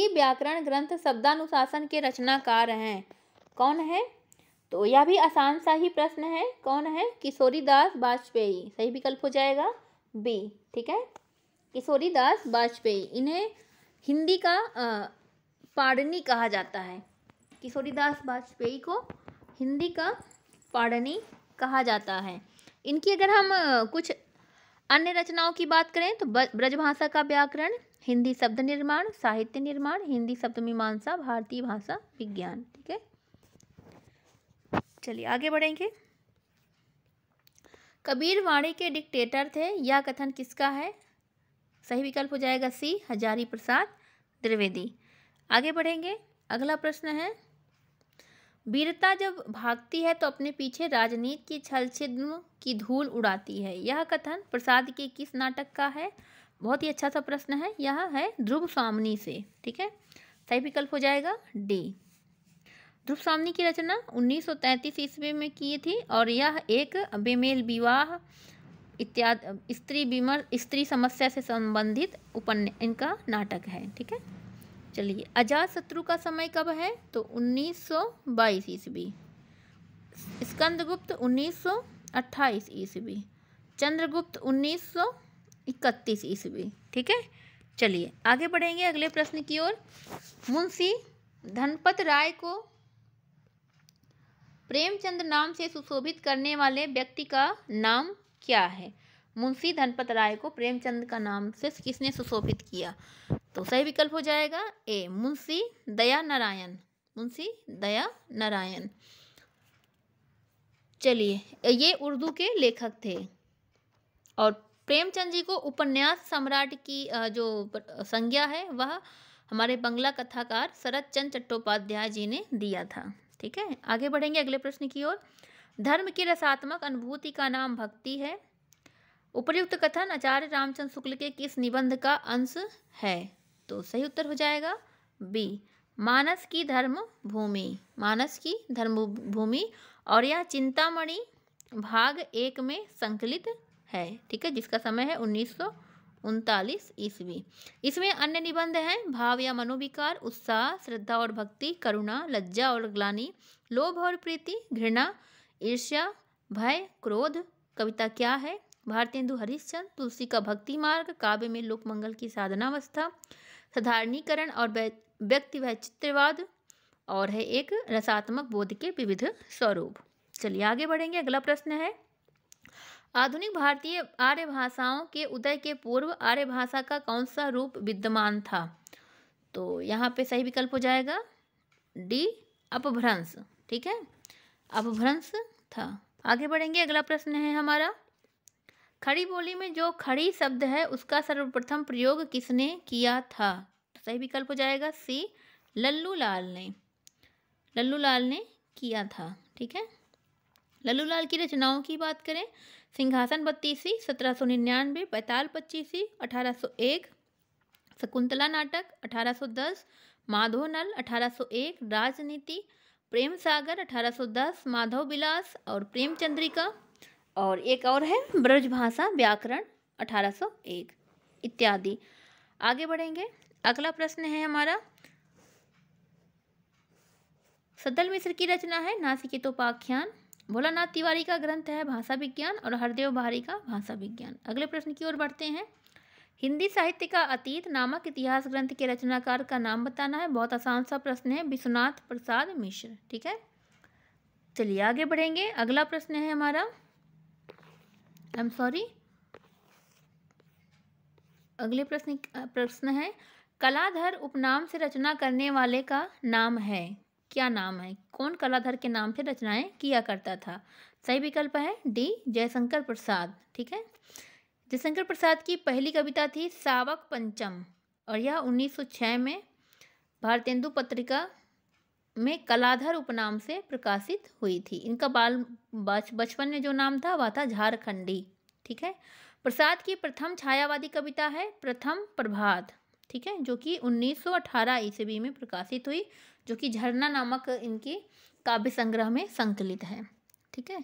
व्याकरण ग्रंथ शब्दानुशासन के रचनाकार हैं। कौन है? तो यह भी आसान सा ही प्रश्न है। कौन है? किशोरीदास वाजपेयी। सही विकल्प हो जाएगा बी। ठीक है, किशोरीदास वाजपेयी, इन्हें हिंदी का पाणिनि कहा जाता है। किशोरीदास वाजपेयी को हिंदी का पाणिनि कहा जाता है। इनकी अगर हम कुछ अन्य रचनाओं की बात करें तो ब्रजभाषा का व्याकरण, हिंदी शब्द निर्माण, साहित्य निर्माण, हिंदी शब्द मीमांसा, भारतीय भाषा विज्ञान। ठीक है, चलिए आगे बढ़ेंगे। कबीर वाणी के डिक्टेटर थे, यह कथन किसका है? सही विकल्प हो जाएगा सी, हजारी प्रसाद द्विवेदी। आगे बढ़ेंगे, अगला प्रश्न है, वीरता जब भागती है तो अपने पीछे राजनीति की छल छिद्र की धूल उड़ाती है, यह कथन प्रसाद के किस नाटक का है? बहुत ही अच्छा सा प्रश्न है। यह है ध्रुव स्वामिनी से। ठीक है, सही विकल्प हो जाएगा डी। ध्रुव स्वामिनी की रचना 1933 ईस्वी में की थी और यह एक बेमेल विवाह इत्यादि स्त्री समस्या से संबंधित इनका नाटक है। ठीक है, चलिए। अजातशत्रु का समय कब है? तो 1922 ईस्वी। स्कंदगुप्त 1928 ईस्वी। चंद्रगुप्त 1931 ईस्वी। ठीक है, चलिए आगे बढ़ेंगे अगले प्रश्न की ओर। मुंशी धनपत राय को प्रेमचंद नाम से सुशोभित करने वाले व्यक्ति का नाम क्या है? मुंशी धनपत राय को प्रेमचंद का नाम से किसने सुशोभित किया? तो सही विकल्प हो जाएगा ए, मुंशी दया नारायण। मुंशी दया नारायण। चलिए, ये उर्दू के लेखक थे और प्रेमचंद जी को उपन्यास सम्राट की जो संज्ञा है वह हमारे बंगला कथाकार शरद चंद्र चट्टोपाध्याय जी ने दिया था। ठीक है, आगे बढ़ेंगे अगले प्रश्न की ओर। धर्म की रसात्मक अनुभूति का नाम भक्ति है। उपर्युक्त कथन आचार्य रामचंद्र शुक्ल के किस निबंध का अंश है? तो सही उत्तर हो जाएगा बी, मानस की धर्म भूमि। मानस की धर्म भूमि, और यह चिंतामणि भाग 1 में संकलित है। ठीक है, जिसका समय है 1939 ईस्वी। इसमें अन्य निबंध हैं भाव या मनोविकार, उत्साह, श्रद्धा और भक्ति, करुणा, लज्जा और ग्लानि, लोभ और प्रीति, घृणा, ईर्ष्या, भय, क्रोध, कविता क्या है, भारतेंदु हरिश्चंद्र, तुलसी का भक्ति मार्ग, काव्य में लोक मंगल की साधनावस्था, साधारणीकरण और व्यक्ति वैचित्र्यवाद, और है एक रसात्मक बोध के विविध स्वरूप। चलिए आगे बढ़ेंगे, अगला प्रश्न है, आधुनिक भारतीय आर्य भाषाओं के उदय के पूर्व आर्य भाषा का कौन सा रूप विद्यमान था? तो यहाँ पे सही विकल्प हो जाएगा डी, अपभ्रंश, ठीक है, अपभ्रंश था। आगे बढ़ेंगे, अगला प्रश्न है हमारा, खड़ी बोली में जो खड़ी शब्द है उसका सर्वप्रथम प्रयोग किसने किया था? तो सही विकल्प हो जाएगा सी, लल्लू लाल ने, लल्लू लाल ने किया था, ठीक है। लल्लू लाल की रचनाओं की बात करें, सिंहासन बत्तीसी 1799, बैताल पच्चीसी 1801, शकुंतला नाटक 1810, माधो नल 1801, राजनीति, प्रेम सागर 1810, माधव विलास और प्रेम चंद्रिका, और एक और है ब्रजभाषा व्याकरण 1801 इत्यादि। आगे बढ़ेंगे, अगला प्रश्न है हमारा, सदल मिश्र की रचना है नासिकेतोपाख्यान, भोलानाथ तिवारी का ग्रंथ है भाषा विज्ञान और हरदेव बहारी का भाषा विज्ञान। अगले प्रश्न की ओर बढ़ते हैं, हिंदी साहित्य का अतीत नामक इतिहास ग्रंथ के रचनाकार का नाम बताना है। बहुत आसान सा प्रश्न है, विश्वनाथ प्रसाद मिश्र, ठीक है। चलिए आगे बढ़ेंगे, अगला प्रश्न है हमारा, अगले प्रश्न है, कलाधर उपनाम से रचना करने वाले का नाम है, क्या नाम है? कौन कलाधर के नाम से रचनाएं किया करता था? सही विकल्प है डी, जयशंकर प्रसाद, ठीक है। जयशंकर प्रसाद की पहली कविता थी सावक पंचम और यह 1906 में भारतेंदु पत्रिका में कलाधर उपनाम से प्रकाशित हुई थी। इनका बचपन में जो नाम था वह था झारखंडी, ठीक है। प्रसाद की प्रथम छायावादी कविता है प्रथम प्रभात, ठीक है, जो कि 1918 ईस्वी में प्रकाशित हुई, जो कि झरना नामक इनकी काव्य संग्रह में संकलित है, ठीक है।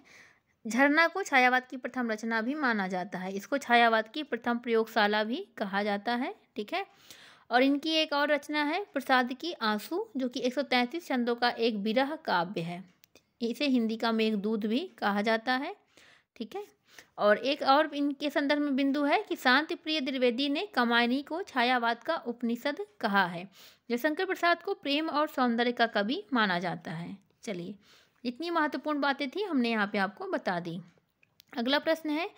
झरना को छायावाद की प्रथम रचना भी माना जाता है, इसको छायावाद की प्रथम प्रयोगशाला भी कहा जाता है, ठीक है। और इनकी एक और रचना है प्रसाद की आंसू, जो कि 133 छंदों का एक विरह काव्य है, इसे हिंदी का मेघदूत भी कहा जाता है, ठीक है। और एक और इनके संदर्भ में बिंदु है कि शांति प्रिय द्विवेदी ने कामायनी को छायावाद का उपनिषद कहा है। जयशंकर प्रसाद को प्रेम और सौंदर्य का कवि माना जाता है। चलिए, जितनी महत्वपूर्ण बातें थी हमने यहाँ पे आपको बता दी। अगला प्रश्न है,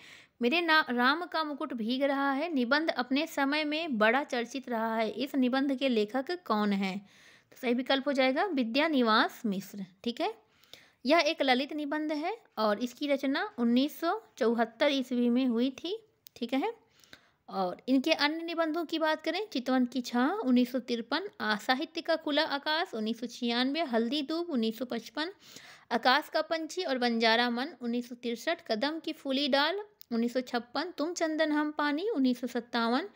मेरे राम का मुकुट भीग रहा है निबंध अपने समय में बड़ा चर्चित रहा है, इस निबंध के लेखक कौन है? तो सही विकल्प हो जाएगा विद्यानिवास मिश्र, ठीक है। यह एक ललित निबंध है और इसकी रचना 1974 ईस्वी में हुई थी, ठीक है। और इनके अन्य निबंधों की बात करें, चितवन की छां 1953, साहित्य का खुला आकाश 1996, हल्दी दूब 1955, आकाश का पंछी और बंजारा मन 1963, कदम की फूली डाल 1956, तुम चंदन हम पानी 1957,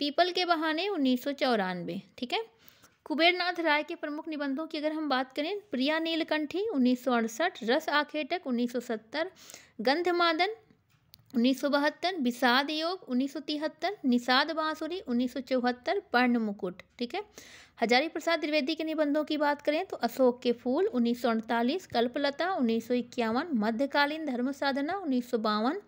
पीपल के बहाने 1994, ठीक है। कुबेरनाथ राय के प्रमुख निबंधों की अगर हम बात करें, प्रिया नीलकंठी 1968, रस आखेटक 1970, गंधमादन 1972, विषाद योग 1973, निषाद बांसुरी 1974, पर्ण मुकुट, ठीक है। हजारी प्रसाद द्विवेदी के निबंधों की बात करें तो अशोक के फूल 1948, कल्पलता 1951, मध्यकालीन धर्म साधना 1952,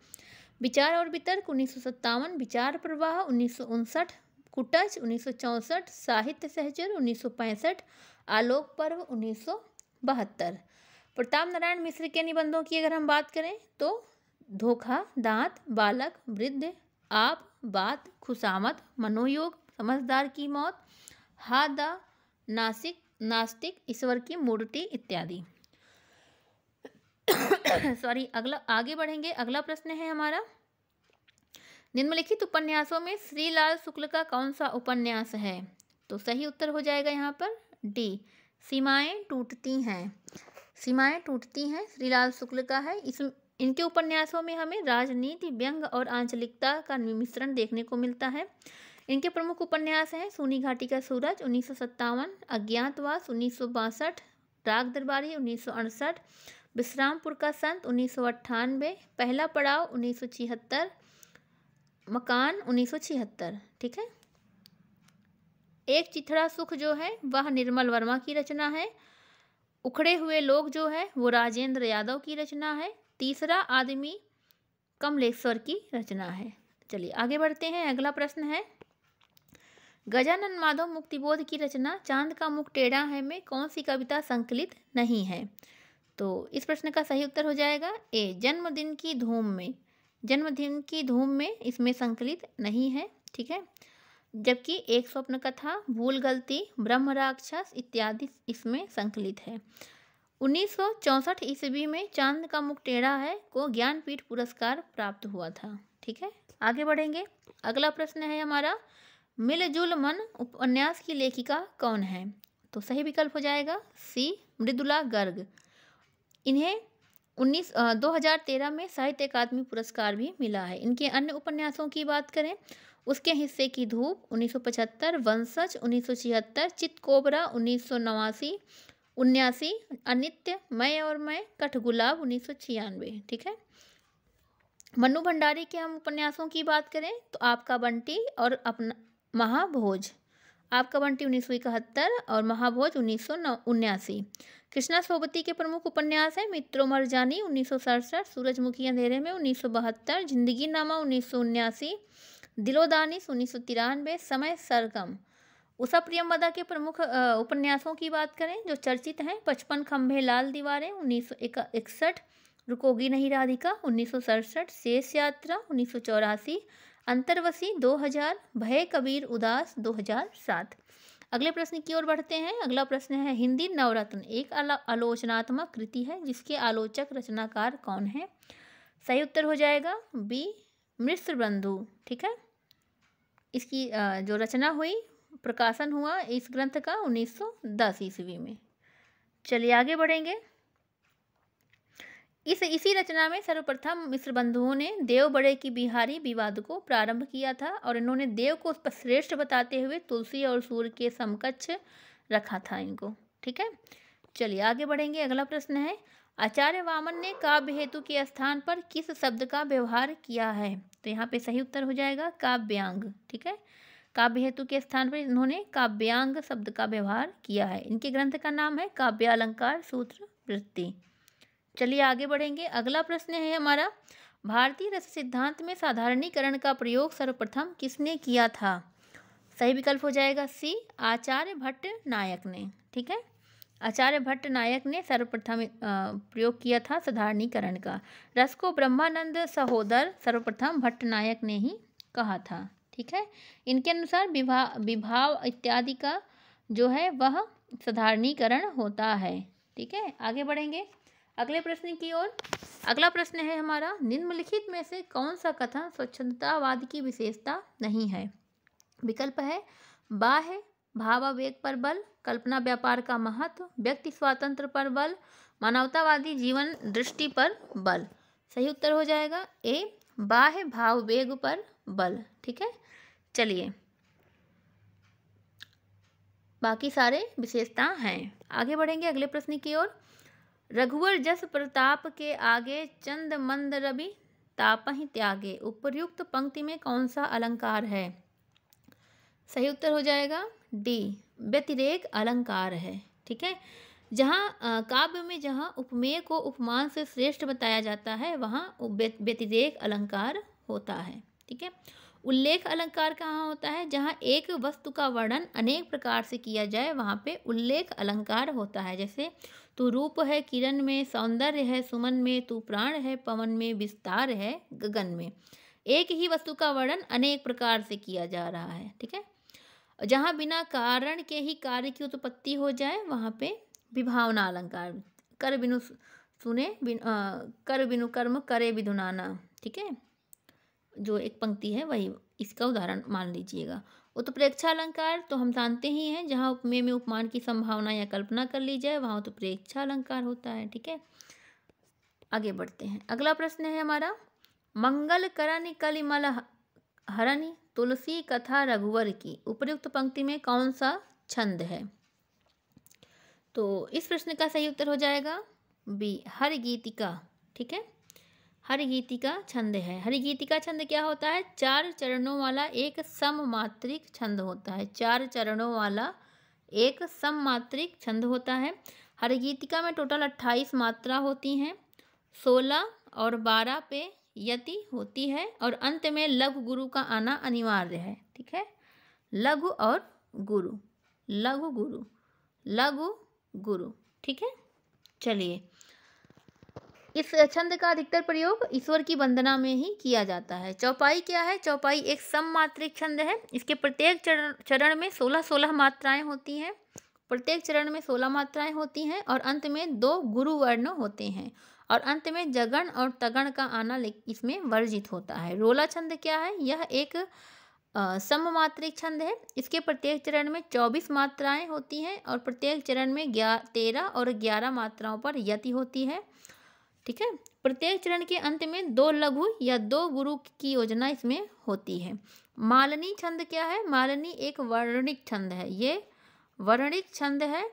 विचार और वितर्क 1957, विचार प्रवाह 1959, कुटच 1964, साहित्य सहचर 1965, आलोक पर्व 1972। प्रताप नारायण मिश्र के निबंधों की अगर हम बात करें तो धोखा, दांत, बालक, वृद्ध, आप, बात, खुशामद, मनोयोग, समझदार की मौत, हादा, नास्तिक, ईश्वर की मूर्ति इत्यादि। सॉरी, आगे बढ़ेंगे, अगला प्रश्न है हमारा, निम्नलिखित उपन्यासों में श्रीलाल शुक्ल का कौन सा उपन्यास है? तो सही उत्तर हो जाएगा यहाँ पर डी, सीमाएं टूटती हैं। सीमाएं टूटती हैं श्रीलाल शुक्ल का है। इनके उपन्यासों में हमें राजनीति, व्यंग और आंचलिकता का मिश्रण देखने को मिलता है। इनके प्रमुख उपन्यास हैं सूनी घाटी का सूरज 1957, अज्ञातवास 1962, राग दरबारी 1968, विश्रामपुर का संत 1998, पहला पड़ाव 1976, मकान 1976, ठीक है। एक चिथड़ा सुख जो है वह निर्मल वर्मा की रचना है। उखड़े हुए लोग जो है वो राजेंद्र यादव की रचना है। तीसरा आदमी कमलेश्वर की रचना है। चलिए आगे बढ़ते हैं, अगला प्रश्न है, गजानन माधव मुक्तिबोध की रचना चांद का मुख टेढ़ा है में कौन सी कविता संकलित नहीं है? तो इस प्रश्न का सही उत्तर हो जाएगा ए, जन्मदिन की धूम में इसमें संकलित नहीं है, ठीक है। जबकि एक स्वप्न कथा, भूल गलती, ब्रह्म राक्षस इत्यादि इसमें संकलित है। 1964 ईस्वी में चांद का मुख टेढ़ा है को ज्ञानपीठ पुरस्कार प्राप्त हुआ था। ठीक है, आगे बढ़ेंगे। अगला प्रश्न है हमारा, मिलजुल मन उपन्यास की लेखिका कौन है? तो सही विकल्प हो जाएगा सी, मृदुला गर्ग। इन्हें 2013 में साहित्य अकादमी पुरस्कार भी मिला है। इनके अन्य उपन्यासों की बात करें, उसके हिस्से की धूप 1975, वंशज 1976, चितकोबरा 1989, 79, अनित्य, मैं और मैं, कठगुलाब 1996। ठीक है, मन्नू भंडारी के हम उपन्यासों की बात करें तो आपका बंटी और अपना महाभोज, आपका बंटी 1971 और महाभोज 1979। कृष्णा सोबती के प्रमुख उपन्यास हैं मित्रों मरजानी 1967, सूरजमुखी अंधेरे में 1972, जिंदगी नामा 1979, दिलोदानिश 1993, समय सरगम। उषा प्रियमवदा के प्रमुख उपन्यासों की बात करें जो चर्चित हैं, 55 खंभे लाल दीवारें 1961, रुकोगी नहीं राधिका 1967, शेष यात्रा 1984, अंतर्वसी 2000, भय कबीर उदास 2007। अगले प्रश्न की ओर बढ़ते हैं। अगला प्रश्न है, हिंदी नवरत्न एक आलोचनात्मक कृति है जिसके आलोचक रचनाकार कौन है? सही उत्तर हो जाएगा बी, मिश्र बंधु। ठीक है, इसकी जो रचना हुई, प्रकाशन हुआ इस ग्रंथ का 1910 ईस्वी में। चलिए आगे बढ़ेंगे। इसी रचना में सर्वप्रथम मिश्र बंधुओं ने देव बड़े की बिहारी विवाद को प्रारंभ किया था और इन्होंने देव को श्रेष्ठ बताते हुए तुलसी और सूर्य के समकक्ष रखा था इनको। ठीक है, चलिए आगे बढ़ेंगे। अगला प्रश्न है, आचार्य वामन ने काव्य हेतु के स्थान पर किस शब्द का व्यवहार किया है? तो यहाँ पे सही उत्तर हो जाएगा काव्यांग। ठीक है, काव्य हेतु के स्थान पर इन्होंने काव्यांग शब्द का व्यवहार किया है। इनके ग्रंथ का नाम है काव्यालंकार सूत्र वृत्ति। चलिए आगे बढ़ेंगे। अगला प्रश्न है हमारा, भारतीय रस सिद्धांत में साधारणीकरण का प्रयोग सर्वप्रथम किसने किया था? सही विकल्प हो जाएगा सी, आचार्य भट्ट नायक ने। ठीक है, आचार्य भट्ट नायक ने सर्वप्रथम प्रयोग किया था साधारणीकरण का। रस को ब्रह्मानंद सहोदर सर्वप्रथम भट्ट नायक ने ही कहा था। ठीक है, इनके अनुसार विभाव इत्यादि का जो है वह साधारणीकरण होता है। ठीक है, आगे बढ़ेंगे अगले प्रश्न की ओर। अगला प्रश्न है हमारा, निम्नलिखित में से कौन सा कथन स्वच्छंदतावाद की विशेषता नहीं है? विकल्प है बाह्य भावावेग पर बल, कल्पना व्यापार का महत्व, व्यक्ति स्वातंत्र पर बल, मानवतावादी जीवन दृष्टि पर बल। सही उत्तर हो जाएगा ए, बाह्य भाववेग पर बल। ठीक है, चलिए बाकी सारे विशेषता हैं। आगे बढ़ेंगे अगले प्रश्न की ओर। रघुवर जस प्रताप के आगे, चंद मंद रवि तापहि त्यागे, उपर्युक्त पंक्ति में कौन सा अलंकार है? सही उत्तर हो जाएगा डी, व्यतिरेक अलंकार है। ठीक है, जहाँ काव्य में जहाँ उपमेय को उपमान से श्रेष्ठ बताया जाता है वहाँ व्यतिरेक अलंकार होता है। ठीक है, उल्लेख अलंकार कहाँ होता है? जहाँ एक वस्तु का वर्णन अनेक प्रकार से किया जाए वहाँ पे उल्लेख अलंकार होता है। जैसे तू रूप है किरण में, सौंदर्य है सुमन में, तू प्राण है पवन में, विस्तार है गगन में। एक ही वस्तु का वर्णन अनेक प्रकार से किया जा रहा है। ठीक है, जहाँ बिना कारण के ही कार्य की उत्पत्ति हो जाए वहाँ पे विभावना अलंकार, कर बिनु सुने कर बिनु कर्म करे विधुनाना। ठीक है, जो एक पंक्ति है वही इसका उदाहरण मान लीजिएगा। उत्प्रेक्षा अलंकार तो हम जानते ही हैं, जहाँ उपमेय में उपमान की संभावना या कल्पना कर ली जाए वहाँ उत्प्रेक्षा अलंकार होता है। ठीक है, आगे बढ़ते हैं। अगला प्रश्न है हमारा, मंगल करनि कलिमल हरनि, तुलसी कथा रघुवर की, उपर्युक्त पंक्ति में कौन सा छंद है? तो इस प्रश्न का सही उत्तर हो जाएगा बी, हरिगीतिका। ठीक है, हरिगीतिका छंद है। हरिगीतिका छंद क्या होता है? 4 चरणों वाला एक सममात्रिक छंद होता है। 4 चरणों वाला एक सममात्रिक छंद होता है। हरिगीतिका में टोटल 28 मात्रा होती हैं, 16 और 12 पे यति होती है और अंत में लघु गुरु का आना अनिवार्य है। ठीक है, लघु और गुरु, लघु गुरु, लघु गुरु। ठीक है, चलिए इस छंद का अधिकतर प्रयोग ईश्वर की वंदना में ही किया जाता है। चौपाई क्या है? चौपाई एक सममात्रिक छंद है। इसके प्रत्येक चरण में 16-16 मात्राएं होती हैं। प्रत्येक चरण में 16 मात्राएं होती हैं और अंत में 2 गुरु वर्ण होते हैं और अंत में जगण और तगण का आना इसमें वर्जित होता है। रोला छंद क्या है? यह एक सममात्रिक छंद है। इसके प्रत्येक चरण में 24 मात्राएं होती हैं और प्रत्येक चरण में 13 और 11 मात्राओं पर यति होती है। ठीक है। प्रत्येक चरण के अंत में 2 लघु या 2 गुरु की योजना इसमें होती है। मालनी छंद क्या है? मालनी एक वर्णिक छंद है। ये वर्णिक छंद है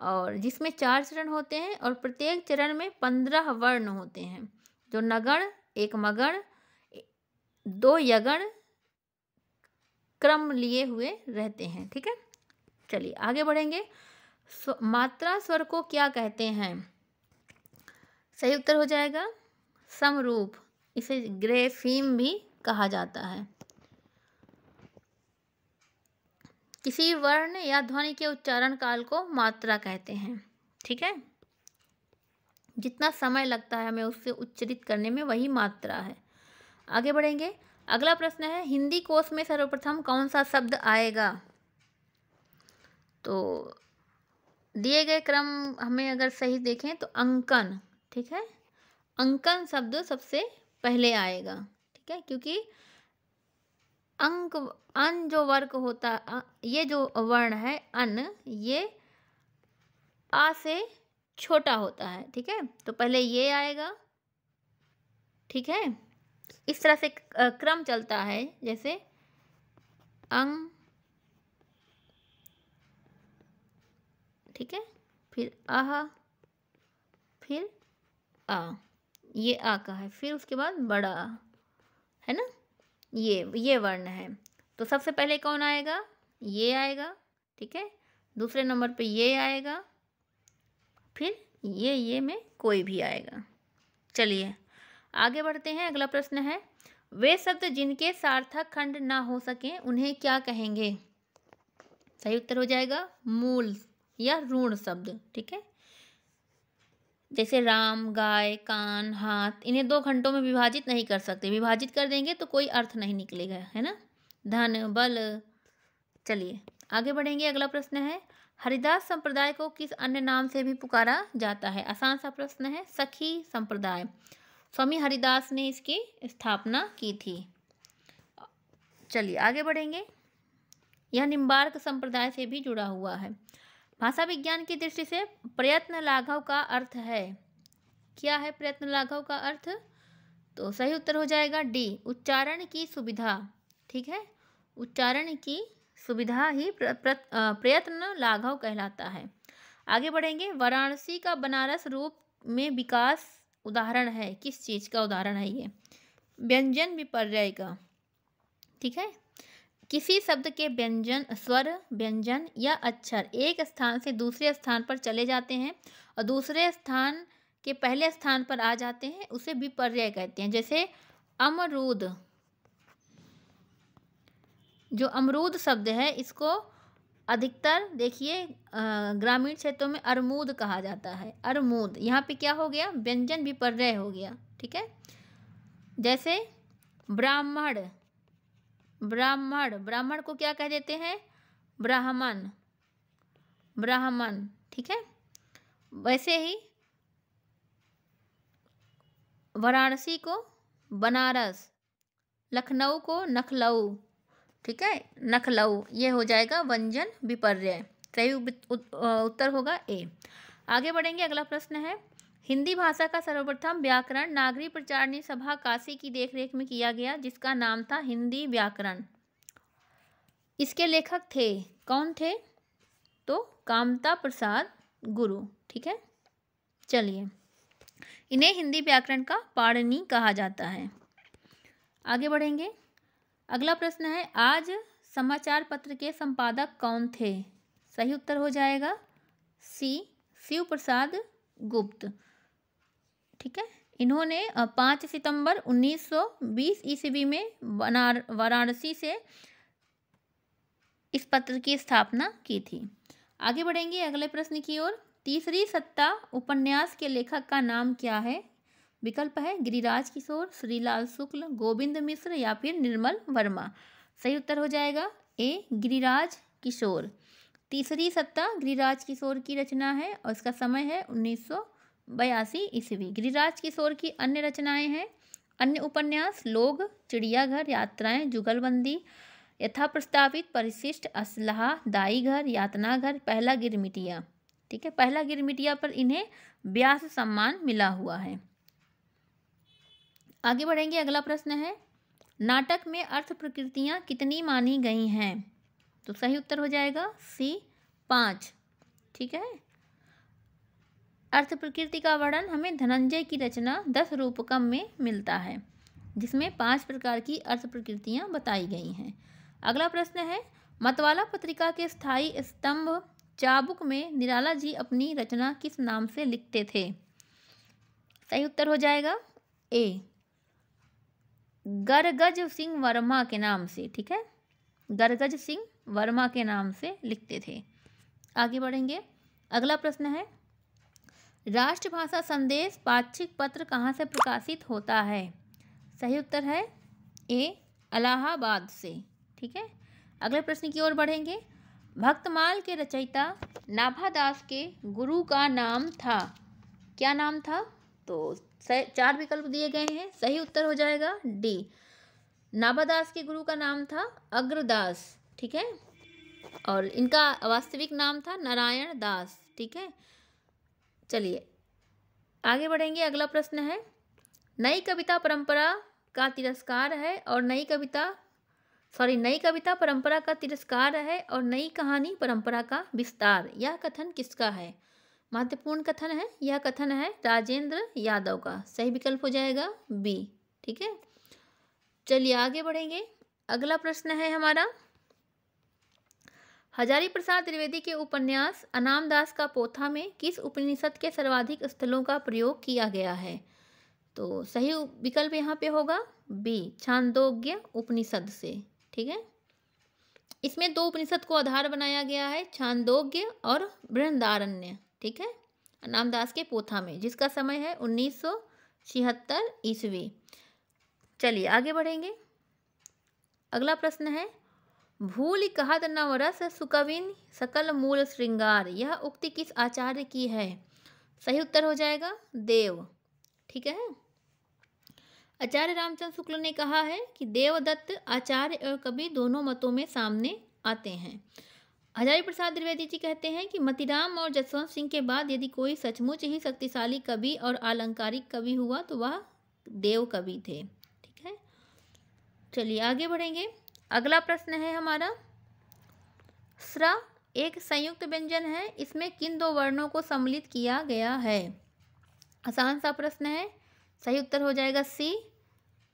और जिसमें 4 चरण होते हैं और प्रत्येक चरण में 15 वर्ण होते हैं, जो नगण, एक मगण, 2 यगण क्रम लिए हुए रहते हैं। ठीक है, चलिए आगे बढ़ेंगे। मात्रा स्वर को क्या कहते हैं? सही उत्तर हो जाएगा समरूप। इसे ग्रेफीम भी कहा जाता है। किसी वर्ण या ध्वनि के उच्चारण काल को मात्रा कहते हैं। ठीक है, जितना समय लगता है हमें उससे उच्चरित करने में, वही मात्रा है। आगे बढ़ेंगे। अगला प्रश्न है, हिंदी कोश में सर्वप्रथम कौन सा शब्द आएगा? तो दिए गए क्रम हमें अगर सही देखें तो अंकन। ठीक है, अंकन शब्द सबसे पहले आएगा। ठीक है, क्योंकि अंक अन जो वर्ग होता, ये जो वर्ण है अन, ये आ से छोटा होता है। ठीक है, तो पहले ये आएगा। ठीक है, इस तरह से क्रम चलता है, जैसे अंग, ठीक है, फिर आह, फिर आ, ये आ का है, फिर उसके बाद बड़ा आ, है ना, ये वर्ण है। तो सबसे पहले कौन आएगा? ये आएगा। ठीक है, दूसरे नंबर पे ये आएगा, फिर ये में कोई भी आएगा। चलिए आगे बढ़ते हैं। अगला प्रश्न है, वे शब्द जिनके सार्थक खंड ना हो सके उन्हें क्या कहेंगे? सही उत्तर हो जाएगा मूल या ऋण शब्द। ठीक है, जैसे राम, गाय, कान, हाथ, इन्हें 2 खंडों में विभाजित नहीं कर सकते। विभाजित कर देंगे तो कोई अर्थ नहीं निकलेगा, है ना। धन, बल। चलिए आगे बढ़ेंगे। अगला प्रश्न है, हरिदास संप्रदाय को किस अन्य नाम से भी पुकारा जाता है? आसान सा प्रश्न है। सखी संप्रदाय, स्वामी हरिदास ने इसकी स्थापना की थी। चलिए आगे बढ़ेंगे। यह निम्बार्क संप्रदाय से भी जुड़ा हुआ है। भाषा विज्ञान की दृष्टि से प्रयत्न लाघव का अर्थ है। क्या है प्रयत्न लाघव का अर्थ? तो सही उत्तर हो जाएगा डी, उच्चारण की सुविधा। ठीक है, उच्चारण की सुविधा ही प्रयत्न लाघव कहलाता है। आगे बढ़ेंगे। वाराणसी का बनारस रूप में विकास उदाहरण है। किस चीज़ का उदाहरण है ये? व्यंजन विपर्यय का। ठीक है, किसी शब्द के व्यंजन, स्वर, व्यंजन या अक्षर एक स्थान से दूसरे स्थान पर चले जाते हैं और दूसरे स्थान के पहले स्थान पर आ जाते हैं, उसे विपर्यय कहते हैं। जैसे अमरूद, जो अमरूद शब्द है, इसको अधिकतर देखिए ग्रामीण क्षेत्रों में अरमूद कहा जाता है। अरमूद, यहाँ पे क्या हो गया? व्यंजन विपर्यय हो गया। ठीक है, जैसे ब्राह्मण, ब्राह्मण, ब्राह्मण को क्या कह देते हैं? ब्राह्मण, ब्राह्मण। ठीक है, वैसे ही वाराणसी को बनारस, लखनऊ को नखलऊ। ठीक है, नखलऊ, ये हो जाएगा व्यंजन विपर्यय। सही उत्तर होगा ए। आगे बढ़ेंगे। अगला प्रश्न है, हिंदी भाषा का सर्वप्रथम व्याकरण नागरी प्रचारणी सभा काशी की देखरेख में किया गया, जिसका नाम था हिंदी व्याकरण। इसके लेखक थे, कौन थे? तो कामता प्रसाद गुरु। ठीक है, चलिए, इन्हें हिंदी व्याकरण का पाणिनि कहा जाता है। आगे बढ़ेंगे। अगला प्रश्न है, आज समाचार पत्र के संपादक कौन थे? सही उत्तर हो जाएगा सी, शिव प्रसाद गुप्त। ठीक है, इन्होंने 5 सितंबर 1920 ईस्वी में वाराणसी से इस पत्र की स्थापना की थी। आगे बढ़ेंगे अगले प्रश्न की ओर। तीसरी सत्ता उपन्यास के लेखक का नाम क्या है? विकल्प है गिरिराज किशोर, श्रीलाल शुक्ल, गोविंद मिश्र या फिर निर्मल वर्मा। सही उत्तर हो जाएगा ए गिरिराज किशोर। तीसरी सत्ता गिरिराज किशोर की रचना है और इसका समय है 1982 ईस्वी। गिरिराज किशोर की अन्य रचनाएं हैं अन्य उपन्यास लोग, चिड़ियाघर, यात्राएं, जुगलबंदी, यथा प्रस्तावित, परिशिष्ट, असलहा, दाई घर, यातना घर, पहला गिरमिटिया। ठीक है, पहला गिरमिटिया पर इन्हें व्यास सम्मान मिला हुआ है। आगे बढ़ेंगे, अगला प्रश्न है नाटक में अर्थ प्रकृतियां कितनी मानी गई हैं? तो सही उत्तर हो जाएगा सी 5। ठीक है, अर्थ प्रकृति का वर्णन हमें धनंजय की रचना 10 रूपकम में मिलता है, जिसमें 5 प्रकार की अर्थ प्रकृतियां बताई गई हैं। अगला प्रश्न है मतवाला पत्रिका के स्थायी स्तंभ चाबुक में निराला जी अपनी रचना किस नाम से लिखते थे? सही उत्तर हो जाएगा ए गरगज सिंह वर्मा के नाम से। ठीक है, गरगज सिंह वर्मा के नाम से लिखते थे। आगे बढ़ेंगे, अगला प्रश्न है राष्ट्रभाषा संदेश पाक्षिक पत्र कहाँ से प्रकाशित होता है? सही उत्तर है ए इलाहाबाद से। ठीक है, अगले प्रश्न की ओर बढ़ेंगे भक्तमाल के रचयिता नाभादास के गुरु का नाम था, क्या नाम था? तो 4 विकल्प दिए गए हैं, सही उत्तर हो जाएगा डी नाभादास के गुरु का नाम था अग्रदास। ठीक है, और इनका वास्तविक नाम था नारायण दास। ठीक है, चलिए आगे बढ़ेंगे, अगला प्रश्न है नई कविता परंपरा का तिरस्कार है और नई कविता परंपरा का तिरस्कार है और नई कहानी परंपरा का विस्तार, यह कथन किसका है? महत्वपूर्ण कथन है, यह कथन है राजेंद्र यादव का। सही विकल्प हो जाएगा बी। ठीक है, चलिए आगे बढ़ेंगे, अगला प्रश्न है हमारा हजारी प्रसाद द्विवेदी के उपन्यास अनामदास का पोथा में किस उपनिषद के सर्वाधिक स्थलों का प्रयोग किया गया है? तो सही विकल्प यहाँ पे होगा बी छांदोग्य उपनिषद से। ठीक है, इसमें 2 उपनिषद को आधार बनाया गया है, छांदोग्य और बृहदारण्य। ठीक है, अनामदास के पोथा में, जिसका समय है 1976 ईस्वी। चलिए आगे बढ़ेंगे, अगला प्रश्न है भूल कहत नवरस सुकविन सकल मूल श्रृंगार, यह उक्ति किस आचार्य की है? सही उत्तर हो जाएगा देव। ठीक है, आचार्य रामचंद्र शुक्ल ने कहा है कि देवदत्त आचार्य और कवि दोनों मतों में सामने आते हैं। हजारी प्रसाद द्विवेदी जी कहते हैं कि मतीराम और जसवंत सिंह के बाद यदि कोई सचमुच ही शक्तिशाली कवि और आलंकारिक कवि हुआ तो वह देव कवि थे। ठीक है, चलिए आगे बढ़ेंगे, अगला प्रश्न है हमारा स्र एक संयुक्त व्यंजन है, इसमें किन 2 वर्णों को सम्मिलित किया गया है? आसान सा प्रश्न है, सही उत्तर हो जाएगा सी,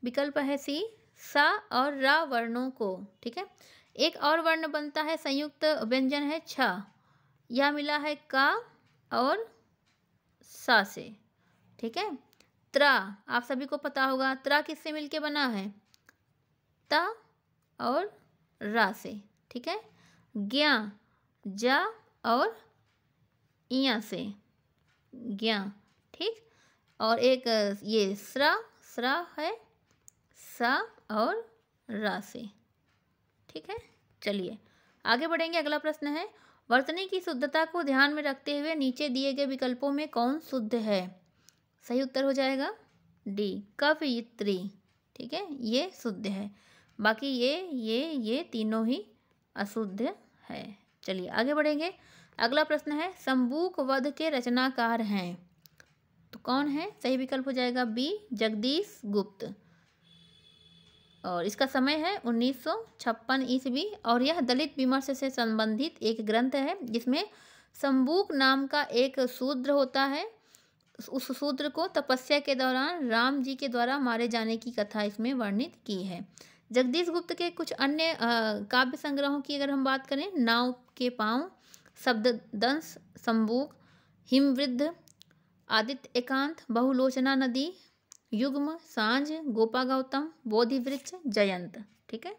विकल्प है सी सा और रा वर्णों को। ठीक है, एक और वर्ण बनता है संयुक्त व्यंजन है छ, यह मिला है का और सा से। ठीक है, त्रा आप सभी को पता होगा, त्रा किससे मिलके बना है? ता और रा से। ठीक है, ज्ञा जा और इया से ज्ञा। ठीक, और एक ये स्रा है सा और रा से। ठीक है, चलिए आगे बढ़ेंगे, अगला प्रश्न है वर्तनी की शुद्धता को ध्यान में रखते हुए नीचे दिए गए विकल्पों में कौन शुद्ध है? सही उत्तर हो जाएगा डी कवयित्री। ठीक है, ये शुद्ध है, बाकी ये तीनों ही अशुद्ध है। चलिए आगे बढ़ेंगे, अगला प्रश्न है शंबुक वध के रचनाकार हैं, तो कौन है? सही विकल्प हो जाएगा बी जगदीश गुप्त, और इसका समय है 1956 ईस्वी, और यह दलित विमर्श से संबंधित एक ग्रंथ है जिसमें शंबुक नाम का एक शूद्र होता है, उस शूद्र को तपस्या के दौरान राम जी के द्वारा मारे जाने की कथा इसमें वर्णित की है। जगदीश गुप्त के कुछ अन्य काव्य संग्रहों की अगर हम बात करें, नाव के पाँव, शब्ददंश, शंबुक, हिमवृद्ध, आदित्य एकांत, बहुलोचना नदी, युग्म, सांझ, गोपा गौतम, बोधि वृक्ष, जयंत। ठीक है,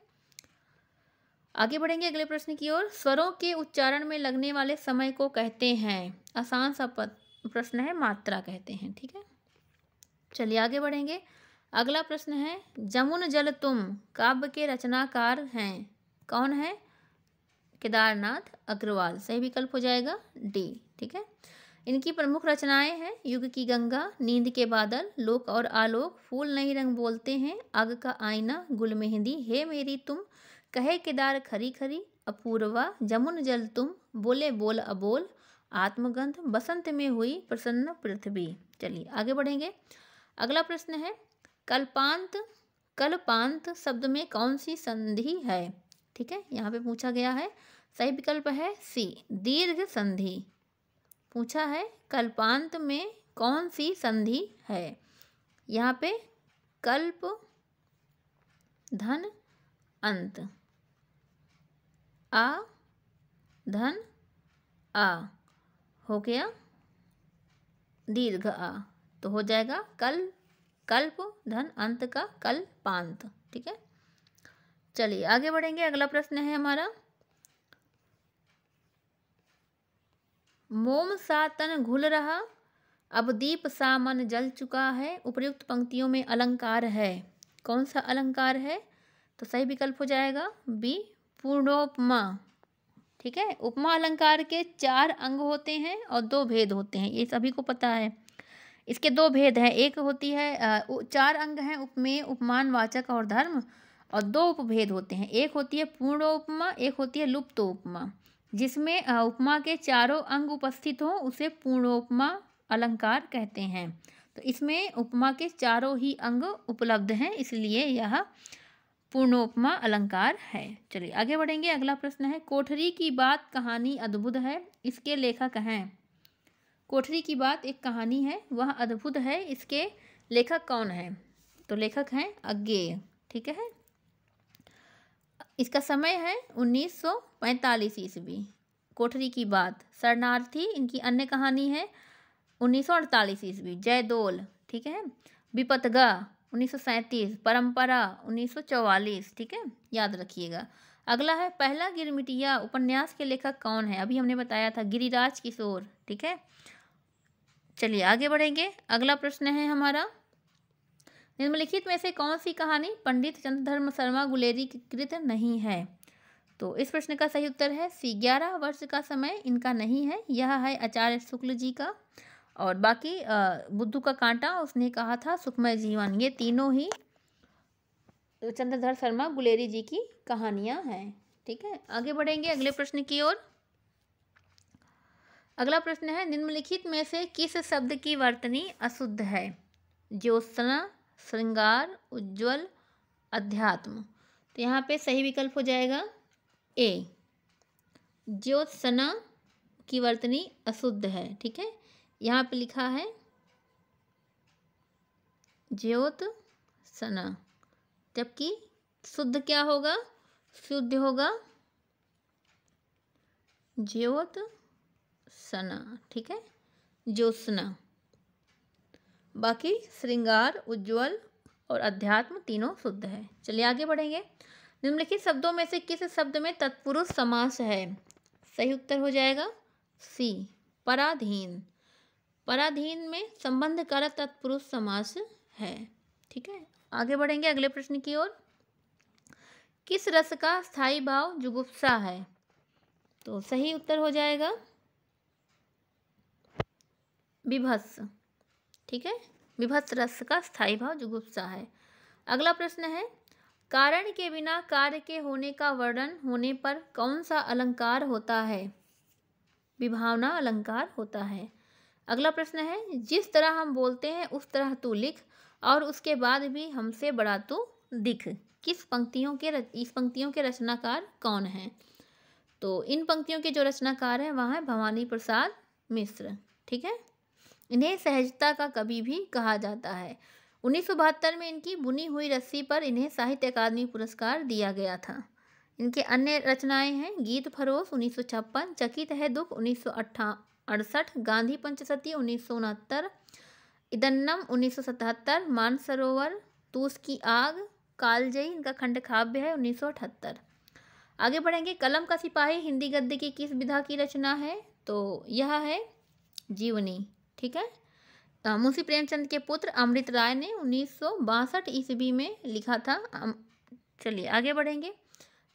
आगे बढ़ेंगे अगले प्रश्न की ओर। स्वरों के उच्चारण में लगने वाले समय को कहते हैं, आसान सा प्रश्न है, मात्रा कहते हैं। ठीक है, चलिए आगे बढ़ेंगे। अगला प्रश्न है, जमुन जल तुम काव्य के रचनाकार हैं, कौन है? केदारनाथ अग्रवाल। सही विकल्प हो जाएगा डी। ठीक है। इनकी प्रमुख रचनाएं हैं युग की गंगा, नींद के बादल, लोक और आलोक, फूल नहीं रंग बोलते हैं, आग का आईना, गुल मेहंदी, हे मेरी तुम, कहे केदार खरी खरी, अपूर्वा, जमुन जल तुम, बोले बोल अबोल, आत्मगंध, बसंत में हुई प्रसन्न पृथ्वी। चलिए आगे बढ़ेंगे। अगला प्रश्न है, कल्पांत कल्पांत शब्द में कौन सी संधि है? ठीक है, यहाँ पे पूछा गया है। सही विकल्प है सी, दीर्घ संधि। पूछा है कल्पांत में कौन सी संधि है? यहाँ पे कल्प धन अंत, आ धन आ हो गया दीर्घ आ, तो हो जाएगा कल्प धन अंत का कल्पांत। ठीक है। चलिए आगे बढ़ेंगे। अगला प्रश्न है हमारा, मोम सा तन घुल रहा, अब दीप सा मन जल चुका है, उपर्युक्त पंक्तियों में अलंकार है, कौन सा अलंकार है? तो सही विकल्प हो जाएगा बी, पूर्णोपमा। ठीक है। उपमा अलंकार के 4 अंग होते हैं और 2 भेद होते हैं, ये सभी को पता है। इसके 2 भेद हैं, एक होती है 4 अंग हैं उपमेय, उपमान, वाचक और धर्म, और 2 उपभेद होते हैं, एक होती है पूर्णोपमा, एक होती है लुप्तोपमा। जिसमें उपमा के चारों अंग उपस्थित हों उसे पूर्णोपमा अलंकार कहते हैं। तो इसमें उपमा के चारों ही अंग उपलब्ध हैं, इसलिए यह पूर्णोपमा अलंकार है। चलिए आगे बढ़ेंगे। अगला प्रश्न है, कोठरी की बात कहानी अद्भुत है, इसके लेखक हैं? कोठरी की बात एक कहानी है, वह अद्भुत है, इसके लेखक कौन है? तो लेखक हैं अज्ञेय। ठीक है। इसका समय है 1945 ईस्वी। कोठरी की बात। शरणार्थी इनकी अन्य कहानी है 1948 ईस्वी। जयदोल। ठीक है। विपतगा 1937, परंपरा 1944। ठीक है, याद रखिएगा। अगला है, पहला गिरमिटिया उपन्यास के लेखक कौन है? अभी हमने बताया था गिरिराज किशोर। ठीक है। चलिए आगे बढ़ेंगे। अगला प्रश्न है हमारा, निम्नलिखित में से कौन सी कहानी पंडित चंद्रधर्म शर्मा गुलेरी की कृत नहीं है? तो इस प्रश्न का सही उत्तर है सी, 11 वर्ष का समय इनका नहीं है, यह है आचार्य शुक्ल जी का। और बाकी बुद्धू का कांटा उसने कहा था सुखमय जीवन, ये तीनों ही चंद्रधर शर्मा गुलेरी जी की कहानियां हैं। ठीक है। आगे बढ़ेंगे अगले प्रश्न की ओर। अगला प्रश्न है, निम्नलिखित में से किस शब्द की वर्तनी अशुद्ध है? ज्योत्सना, श्रृंगार, उज्ज्वल, अध्यात्म। तो यहाँ पे सही विकल्प हो जाएगा ए, ज्योत्सना की वर्तनी अशुद्ध है। ठीक है। यहाँ पे लिखा है ज्योत्सना, जबकि शुद्ध क्या होगा? शुद्ध होगा ज्योत्सना। ठीक है, ज्योत्सना। बाकी श्रृंगार, उज्ज्वल और अध्यात्म तीनों शुद्ध है। चलिए आगे बढ़ेंगे। निम्नलिखित शब्दों में से किस शब्द में तत्पुरुष समास है? सही उत्तर हो जाएगा सी, पराधीन। पराधीन में संबंध कारक तत्पुरुष समास है। ठीक है। आगे बढ़ेंगे अगले प्रश्न की ओर। किस रस का स्थायी भाव जुगुप्सा है? तो सही उत्तर हो जाएगा विभत्स। ठीक है, विभत्स रस का स्थायी भाव जुगुप्सा है। अगला प्रश्न है, कारण के बिना कार्य के होने का वर्णन होने पर कौन सा अलंकार होता है? विभावना अलंकार होता है। अगला प्रश्न है, जिस तरह हम बोलते हैं उस तरह तू लिख, और उसके बाद भी हमसे बड़ा तू दिख। इस पंक्तियों के रचनाकार कौन हैं? तो इन पंक्तियों के जो रचनाकार हैं वह हैं भवानी प्रसाद मिश्र। ठीक है। इन्हें सहजता का कवि भी कहा जाता है। 1972 में इनकी बुनी हुई रस्सी पर इन्हें साहित्य अकादमी पुरस्कार दिया गया था। इनके अन्य रचनाएं हैं गीत फरोश 1956, चकित है दुख 1968, गांधी पंचसती 1969, इदन्नम 1977, मानसरोवर, तूस की आग, कालजयी इनका खंड काव्य है 1978। आगे बढ़ेंगे। कलम का सिपाही हिंदी गद्य की किस विधा की रचना है? तो यह है जीवनी। ठीक है। मुंशी प्रेमचंद के पुत्र अमृत राय ने 1962 ईस्वी में लिखा था। चलिए आगे बढ़ेंगे।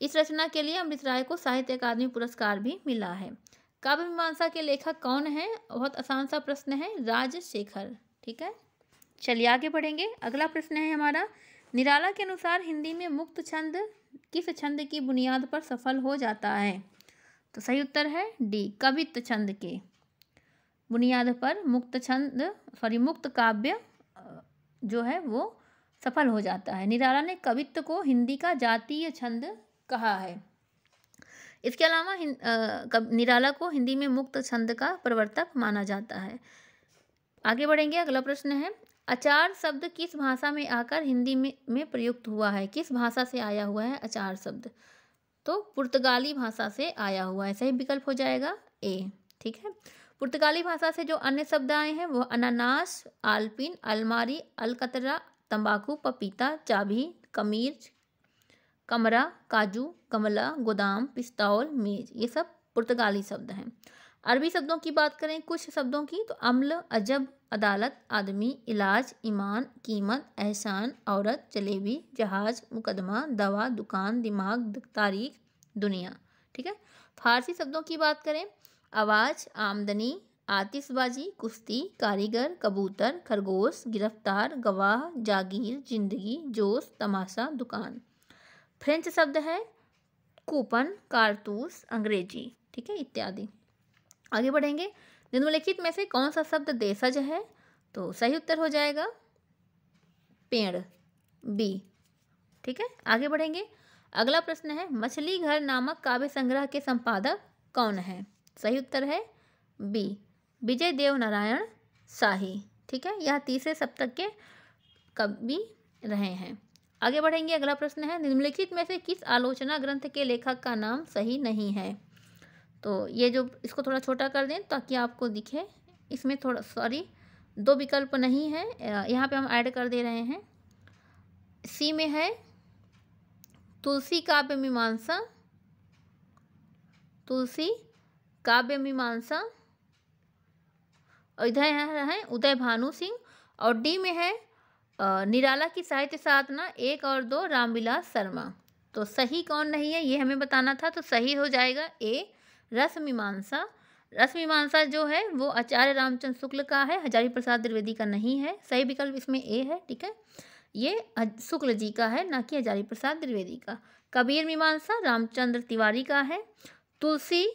इस रचना के लिए अमृत राय को साहित्य अकादमी पुरस्कार भी मिला है। काव्य मीमांसा के लेखक कौन है? बहुत आसान सा प्रश्न है, राजशेखर। ठीक है, चलिए आगे बढ़ेंगे। अगला प्रश्न है हमारा, निराला के अनुसार हिंदी में मुक्त छंद किस छंद की बुनियाद पर सफल हो जाता है? तो सही उत्तर है डी, कवित्त छंद के बुनियाद पर मुक्त काव्य जो है वो सफल हो जाता है। निराला ने कवित्त को हिंदी का जातीय छंद कहा है। इसके अलावा निराला को हिंदी में मुक्त छंद का प्रवर्तक माना जाता है। आगे बढ़ेंगे। अगला प्रश्न है, अचार शब्द किस भाषा में आकर हिंदी में प्रयुक्त हुआ है? किस भाषा से आया हुआ है अचार शब्द? तो पुर्तगाली भाषा से आया हुआ है। सही विकल्प हो जाएगा ए। ठीक है, पुर्तगाली भाषा से जो अन्य शब्द आए हैं वो अनानास, आलपिन, अलमारी, अलकतरा, तंबाकू, पपीता, चाबी, कमीज, कमरा, काजू, गमला, गोदाम, पिस्तौल, मेज, ये सब पुर्तगाली शब्द हैं। अरबी शब्दों की बात करें कुछ शब्दों की, तो अम्ल, अजब, अदालत, आदमी, इलाज, ईमान, कीमत, एहसान, औरत, जलेबी, जहाज, मुकदमा, दवा, दुकान, दिमाग, तारीख, दुनिया। ठीक है, फारसी शब्दों की बात करें, आवाज़, आमदनी, आतिशबाजी, कुश्ती, कारीगर, कबूतर, खरगोश, गिरफ्तार, गवाह, जागीर, जिंदगी, जोश, तमाशा, दुकान। फ्रेंच शब्द है कूपन, कारतूस, अंग्रेजी। ठीक है, इत्यादि। आगे बढ़ेंगे। निम्नलिखित में से कौन सा शब्द देशज है? तो सही उत्तर हो जाएगा पेड़, बी। ठीक है, आगे बढ़ेंगे। अगला प्रश्न है, मछली घर नामक काव्य संग्रह के संपादक कौन है? सही उत्तर है बी, विजय देव नारायण शाही। ठीक है, यह तीसरे शतक के कवि रहे हैं। आगे बढ़ेंगे। अगला प्रश्न है, निम्नलिखित में से किस आलोचना ग्रंथ के लेखक का नाम सही नहीं है? तो ये जो इसको थोड़ा छोटा कर दें ताकि आपको दिखे, इसमें थोड़ा दो विकल्प नहीं है, यहाँ पे हम ऐड कर दे रहे हैं। सी में है तुलसी काव्य मीमांसा, तुलसी काव्य मीमांसा, और इधर है उदय भानु सिंह, और डी में है निराला की साहित्य साधना 1 और 2 रामविलास शर्मा। तो सही कौन नहीं है ये हमें बताना था, तो सही हो जाएगा ए, रस मीमांसा। रस मीमांसा जो है वो आचार्य रामचंद्र शुक्ल का है, हजारी प्रसाद द्विवेदी का नहीं है। सही विकल्प इसमें ए है। ठीक है, ये शुक्ल जी का है, ना कि हजारी प्रसाद द्विवेदी का। कबीर मीमांसा रामचंद्र तिवारी का है। तुलसी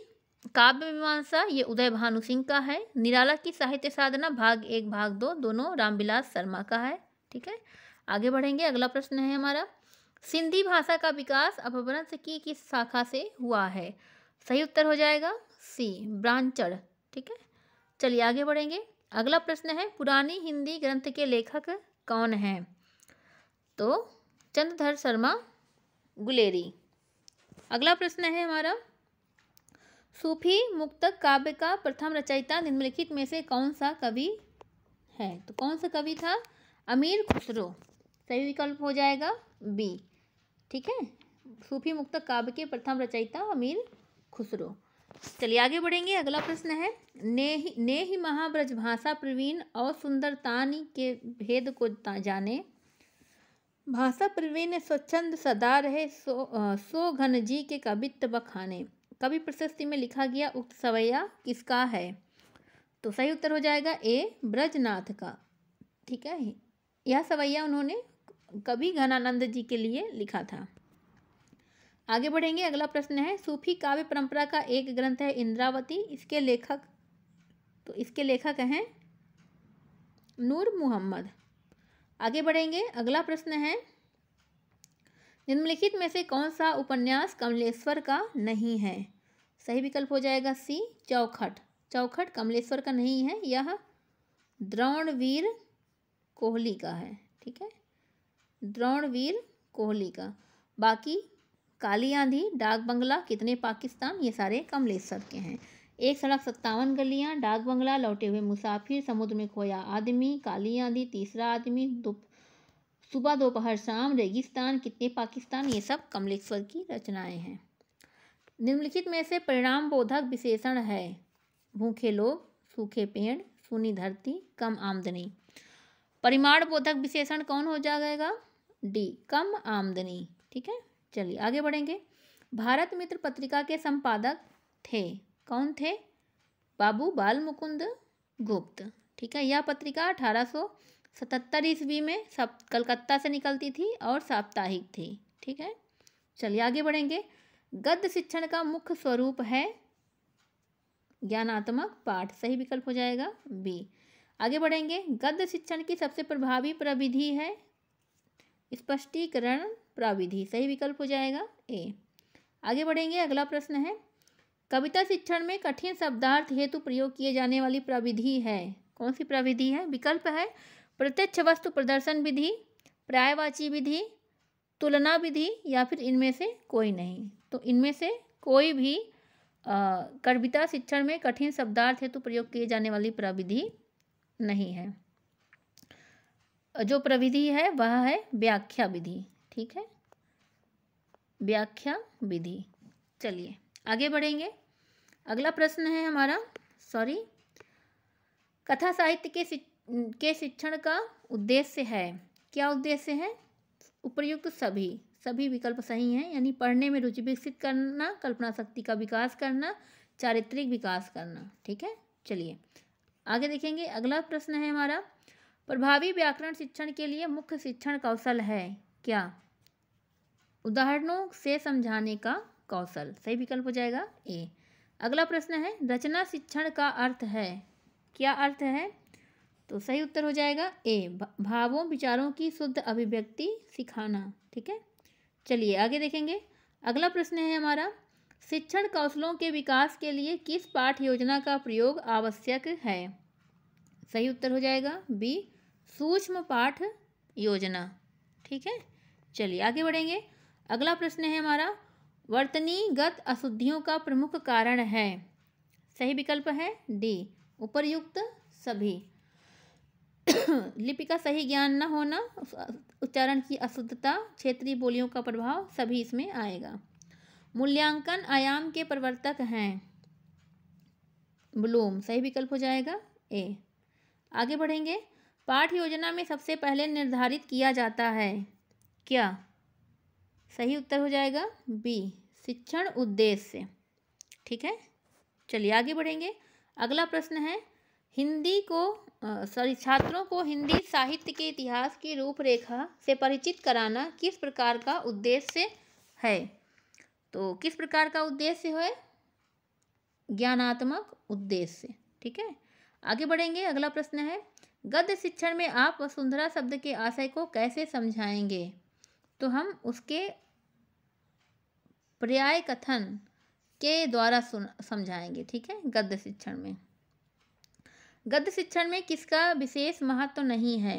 काव्य मीमांसा ये उदय भानु सिंह का है। निराला की साहित्य साधना भाग 1 भाग 2 दोनों रामविलास शर्मा का है। ठीक है, आगे बढ़ेंगे। अगला प्रश्न है हमारा, सिंधी भाषा का विकास अपभ्रंश की किस शाखा से हुआ है? सही उत्तर हो जाएगा सी, ब्राह्मचड़। ठीक है, चलिए आगे बढ़ेंगे। अगला प्रश्न है, पुरानी हिंदी ग्रंथ के लेखक कौन हैं? तो चंद्रधर शर्मा गुलेरी। अगला प्रश्न है हमारा, सूफी मुक्तक काव्य का प्रथम रचयिता निम्नलिखित में से कौन सा कवि है? तो कौन सा कवि था? अमीर खुसरो। सही विकल्प हो जाएगा बी। ठीक है, सूफी मुक्तक काव्य के प्रथम रचयिता अमीर खुसरो। चलिए आगे बढ़ेंगे। अगला प्रश्न है, ने ही महाब्रज भाषा प्रवीण और सुंदरतानी के भेद को जाने, भाषा प्रवीण स्वच्छंद सदा रहे, सो घन जी के कवित्व बखाने। कवि प्रशस्ति में लिखा गया उक्त सवैया किसका है? तो सही उत्तर हो जाएगा ए, ब्रजनाथ का। ठीक है, यह सवैया उन्होंने कवि घनानंद जी के लिए लिखा था। आगे बढ़ेंगे। अगला प्रश्न है, सूफी काव्य परंपरा का एक ग्रंथ है इंद्रावती, इसके लेखक हैं नूर मोहम्मद। आगे बढ़ेंगे। अगला प्रश्न है, निम्नलिखित में से कौन सा उपन्यास कमलेश्वर का नहीं है? सही विकल्प हो जाएगा सी, चौखट। चौखट कमलेश्वर का नहीं है, यह द्रोणवीर कोहली का है। ठीक है, द्रोणवीर कोहली का। बाकी काली आंधी, डाक बंगला, कितने पाकिस्तान, ये सारे कमलेश्वर के हैं। एक सड़क 57 गलियां, डाक बंगला, लौटे हुए मुसाफिर, समुद्र में खोया आदमी, काली आंधी, तीसरा आदमी, सुबह दोपहर शाम, रेगिस्तान, कितने पाकिस्तान, ये सब कमलेश्वर की रचनाएं हैं। निम्नलिखित में से परिणाम बोधक विशेषण है? भूखे लोग, सूखे पेड़, सूनी धरती, कम आमदनी। परिमाण बोधक विशेषण कौन हो जाएगा? डी, कम आमदनी। ठीक है, चलिए आगे बढ़ेंगे। भारत मित्र पत्रिका के संपादक थे, कौन थे? बाबू बाल मुकुंद गुप्त। ठीक है, यह पत्रिका 1877 ईस्वी में सब कलकत्ता से निकलती थी और साप्ताहिक थी। ठीक है, चलिए आगे बढ़ेंगे। गद्य शिक्षण का मुख्य स्वरूप है ज्ञानात्मक पाठ, सही विकल्प हो जाएगा बी। आगे बढ़ेंगे। गद्य शिक्षण की सबसे प्रभावी प्रविधि है स्पष्टीकरण प्रविधि, सही विकल्प हो जाएगा ए। आगे बढ़ेंगे। अगला प्रश्न है, कविता शिक्षण में कठिन शब्दार्थ हेतु प्रयोग किए जाने वाली प्रविधि है, कौन सी प्रविधि है? विकल्प है प्रत्यक्ष वस्तु प्रदर्शन विधि, पर्यायवाची विधि, तुलना विधि, या फिर इनमें से कोई नहीं। तो इनमें से कोई भी कविता शिक्षण में कठिन शब्दार्थ हेतु प्रयोग किए जाने वाली प्रविधि नहीं है। जो प्रविधि है वह है व्याख्या विधि। ठीक है, व्याख्या विधि। चलिए आगे बढ़ेंगे। अगला प्रश्न है हमारा, कथा साहित्य के शिक्षण का उद्देश्य है, क्या उद्देश्य है? उपर्युक्त सभी विकल्प सही हैं, यानी पढ़ने में रुचि विकसित करना, कल्पना शक्ति का विकास करना, चारित्रिक विकास करना। ठीक है, चलिए आगे देखेंगे। अगला प्रश्न है हमारा, प्रभावी व्याकरण शिक्षण के लिए मुख्य शिक्षण कौशल है क्या? उदाहरणों से समझाने का कौशल, सही विकल्प हो जाएगा ए। अगला प्रश्न है, रचना शिक्षण का अर्थ है, क्या अर्थ है? तो सही उत्तर हो जाएगा ए, भावों विचारों की शुद्ध अभिव्यक्ति सिखाना। ठीक है, चलिए आगे देखेंगे। अगला प्रश्न है हमारा, शिक्षण कौशलों के विकास के लिए किस पाठ योजना का प्रयोग आवश्यक है? सही उत्तर हो जाएगा बी, सूक्ष्म पाठ योजना। ठीक है, चलिए आगे बढ़ेंगे। अगला प्रश्न है हमारा, वर्तनीगत अशुद्धियों का प्रमुख कारण है, सही विकल्प है डी, उपर्युक्त सभी। लिपि का सही ज्ञान न होना, उच्चारण की अशुद्धता, क्षेत्रीय बोलियों का प्रभाव, सभी इसमें आएगा। मूल्यांकन आयाम के प्रवर्तक हैं ब्लूम, सही विकल्प हो जाएगा ए। आगे बढ़ेंगे। पाठ योजना में सबसे पहले निर्धारित किया जाता है क्या? सही उत्तर हो जाएगा बी, शिक्षण उद्देश्य। ठीक है, चलिए आगे बढ़ेंगे। अगला प्रश्न है, छात्रों को हिंदी साहित्य के इतिहास की रूपरेखा से परिचित कराना किस प्रकार का उद्देश्य है? तो किस प्रकार का उद्देश्य है? ज्ञानात्मक उद्देश्य। ठीक है, आगे बढ़ेंगे। अगला प्रश्न है, गद्य शिक्षण में आप वसुंधरा शब्द के आशय को कैसे समझाएंगे? तो हम उसके पर्याय कथन के द्वारा समझाएंगे। ठीक है, गद्य शिक्षण में। गद्य शिक्षण में किसका विशेष महत्व नहीं है?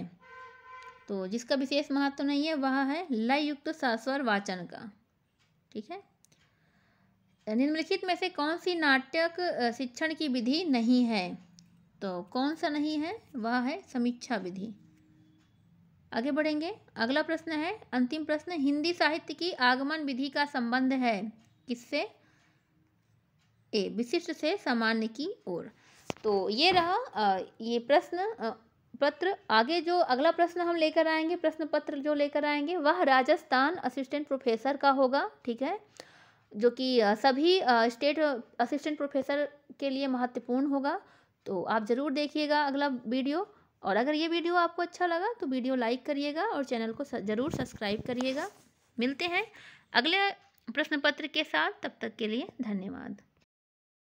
तो जिसका विशेष महत्व नहीं है वह है लय युक्त सस्वर वाचन का। ठीक है, निम्नलिखित में से कौन सी नाटक शिक्षण की विधि नहीं है? तो कौन सा नहीं है? वह है समीक्षा विधि। आगे बढ़ेंगे। अगला प्रश्न है, अंतिम प्रश्न, हिंदी साहित्य की आगमन विधि का संबंध है किससे? ए, विशिष्ट से सामान्य की ओर। तो ये रहा ये प्रश्न पत्र। आगे जो अगला प्रश्न हम लेकर आएंगे, प्रश्न पत्र जो लेकर आएंगे वह राजस्थान असिस्टेंट प्रोफेसर का होगा। ठीक है, जो कि सभी स्टेट असिस्टेंट प्रोफेसर के लिए महत्वपूर्ण होगा। तो आप ज़रूर देखिएगा अगला वीडियो, और अगर ये वीडियो आपको अच्छा लगा तो वीडियो लाइक करिएगा और चैनल को ज़रूर सब्सक्राइब करिएगा। मिलते हैं अगले प्रश्न पत्र के साथ, तब तक के लिए धन्यवाद।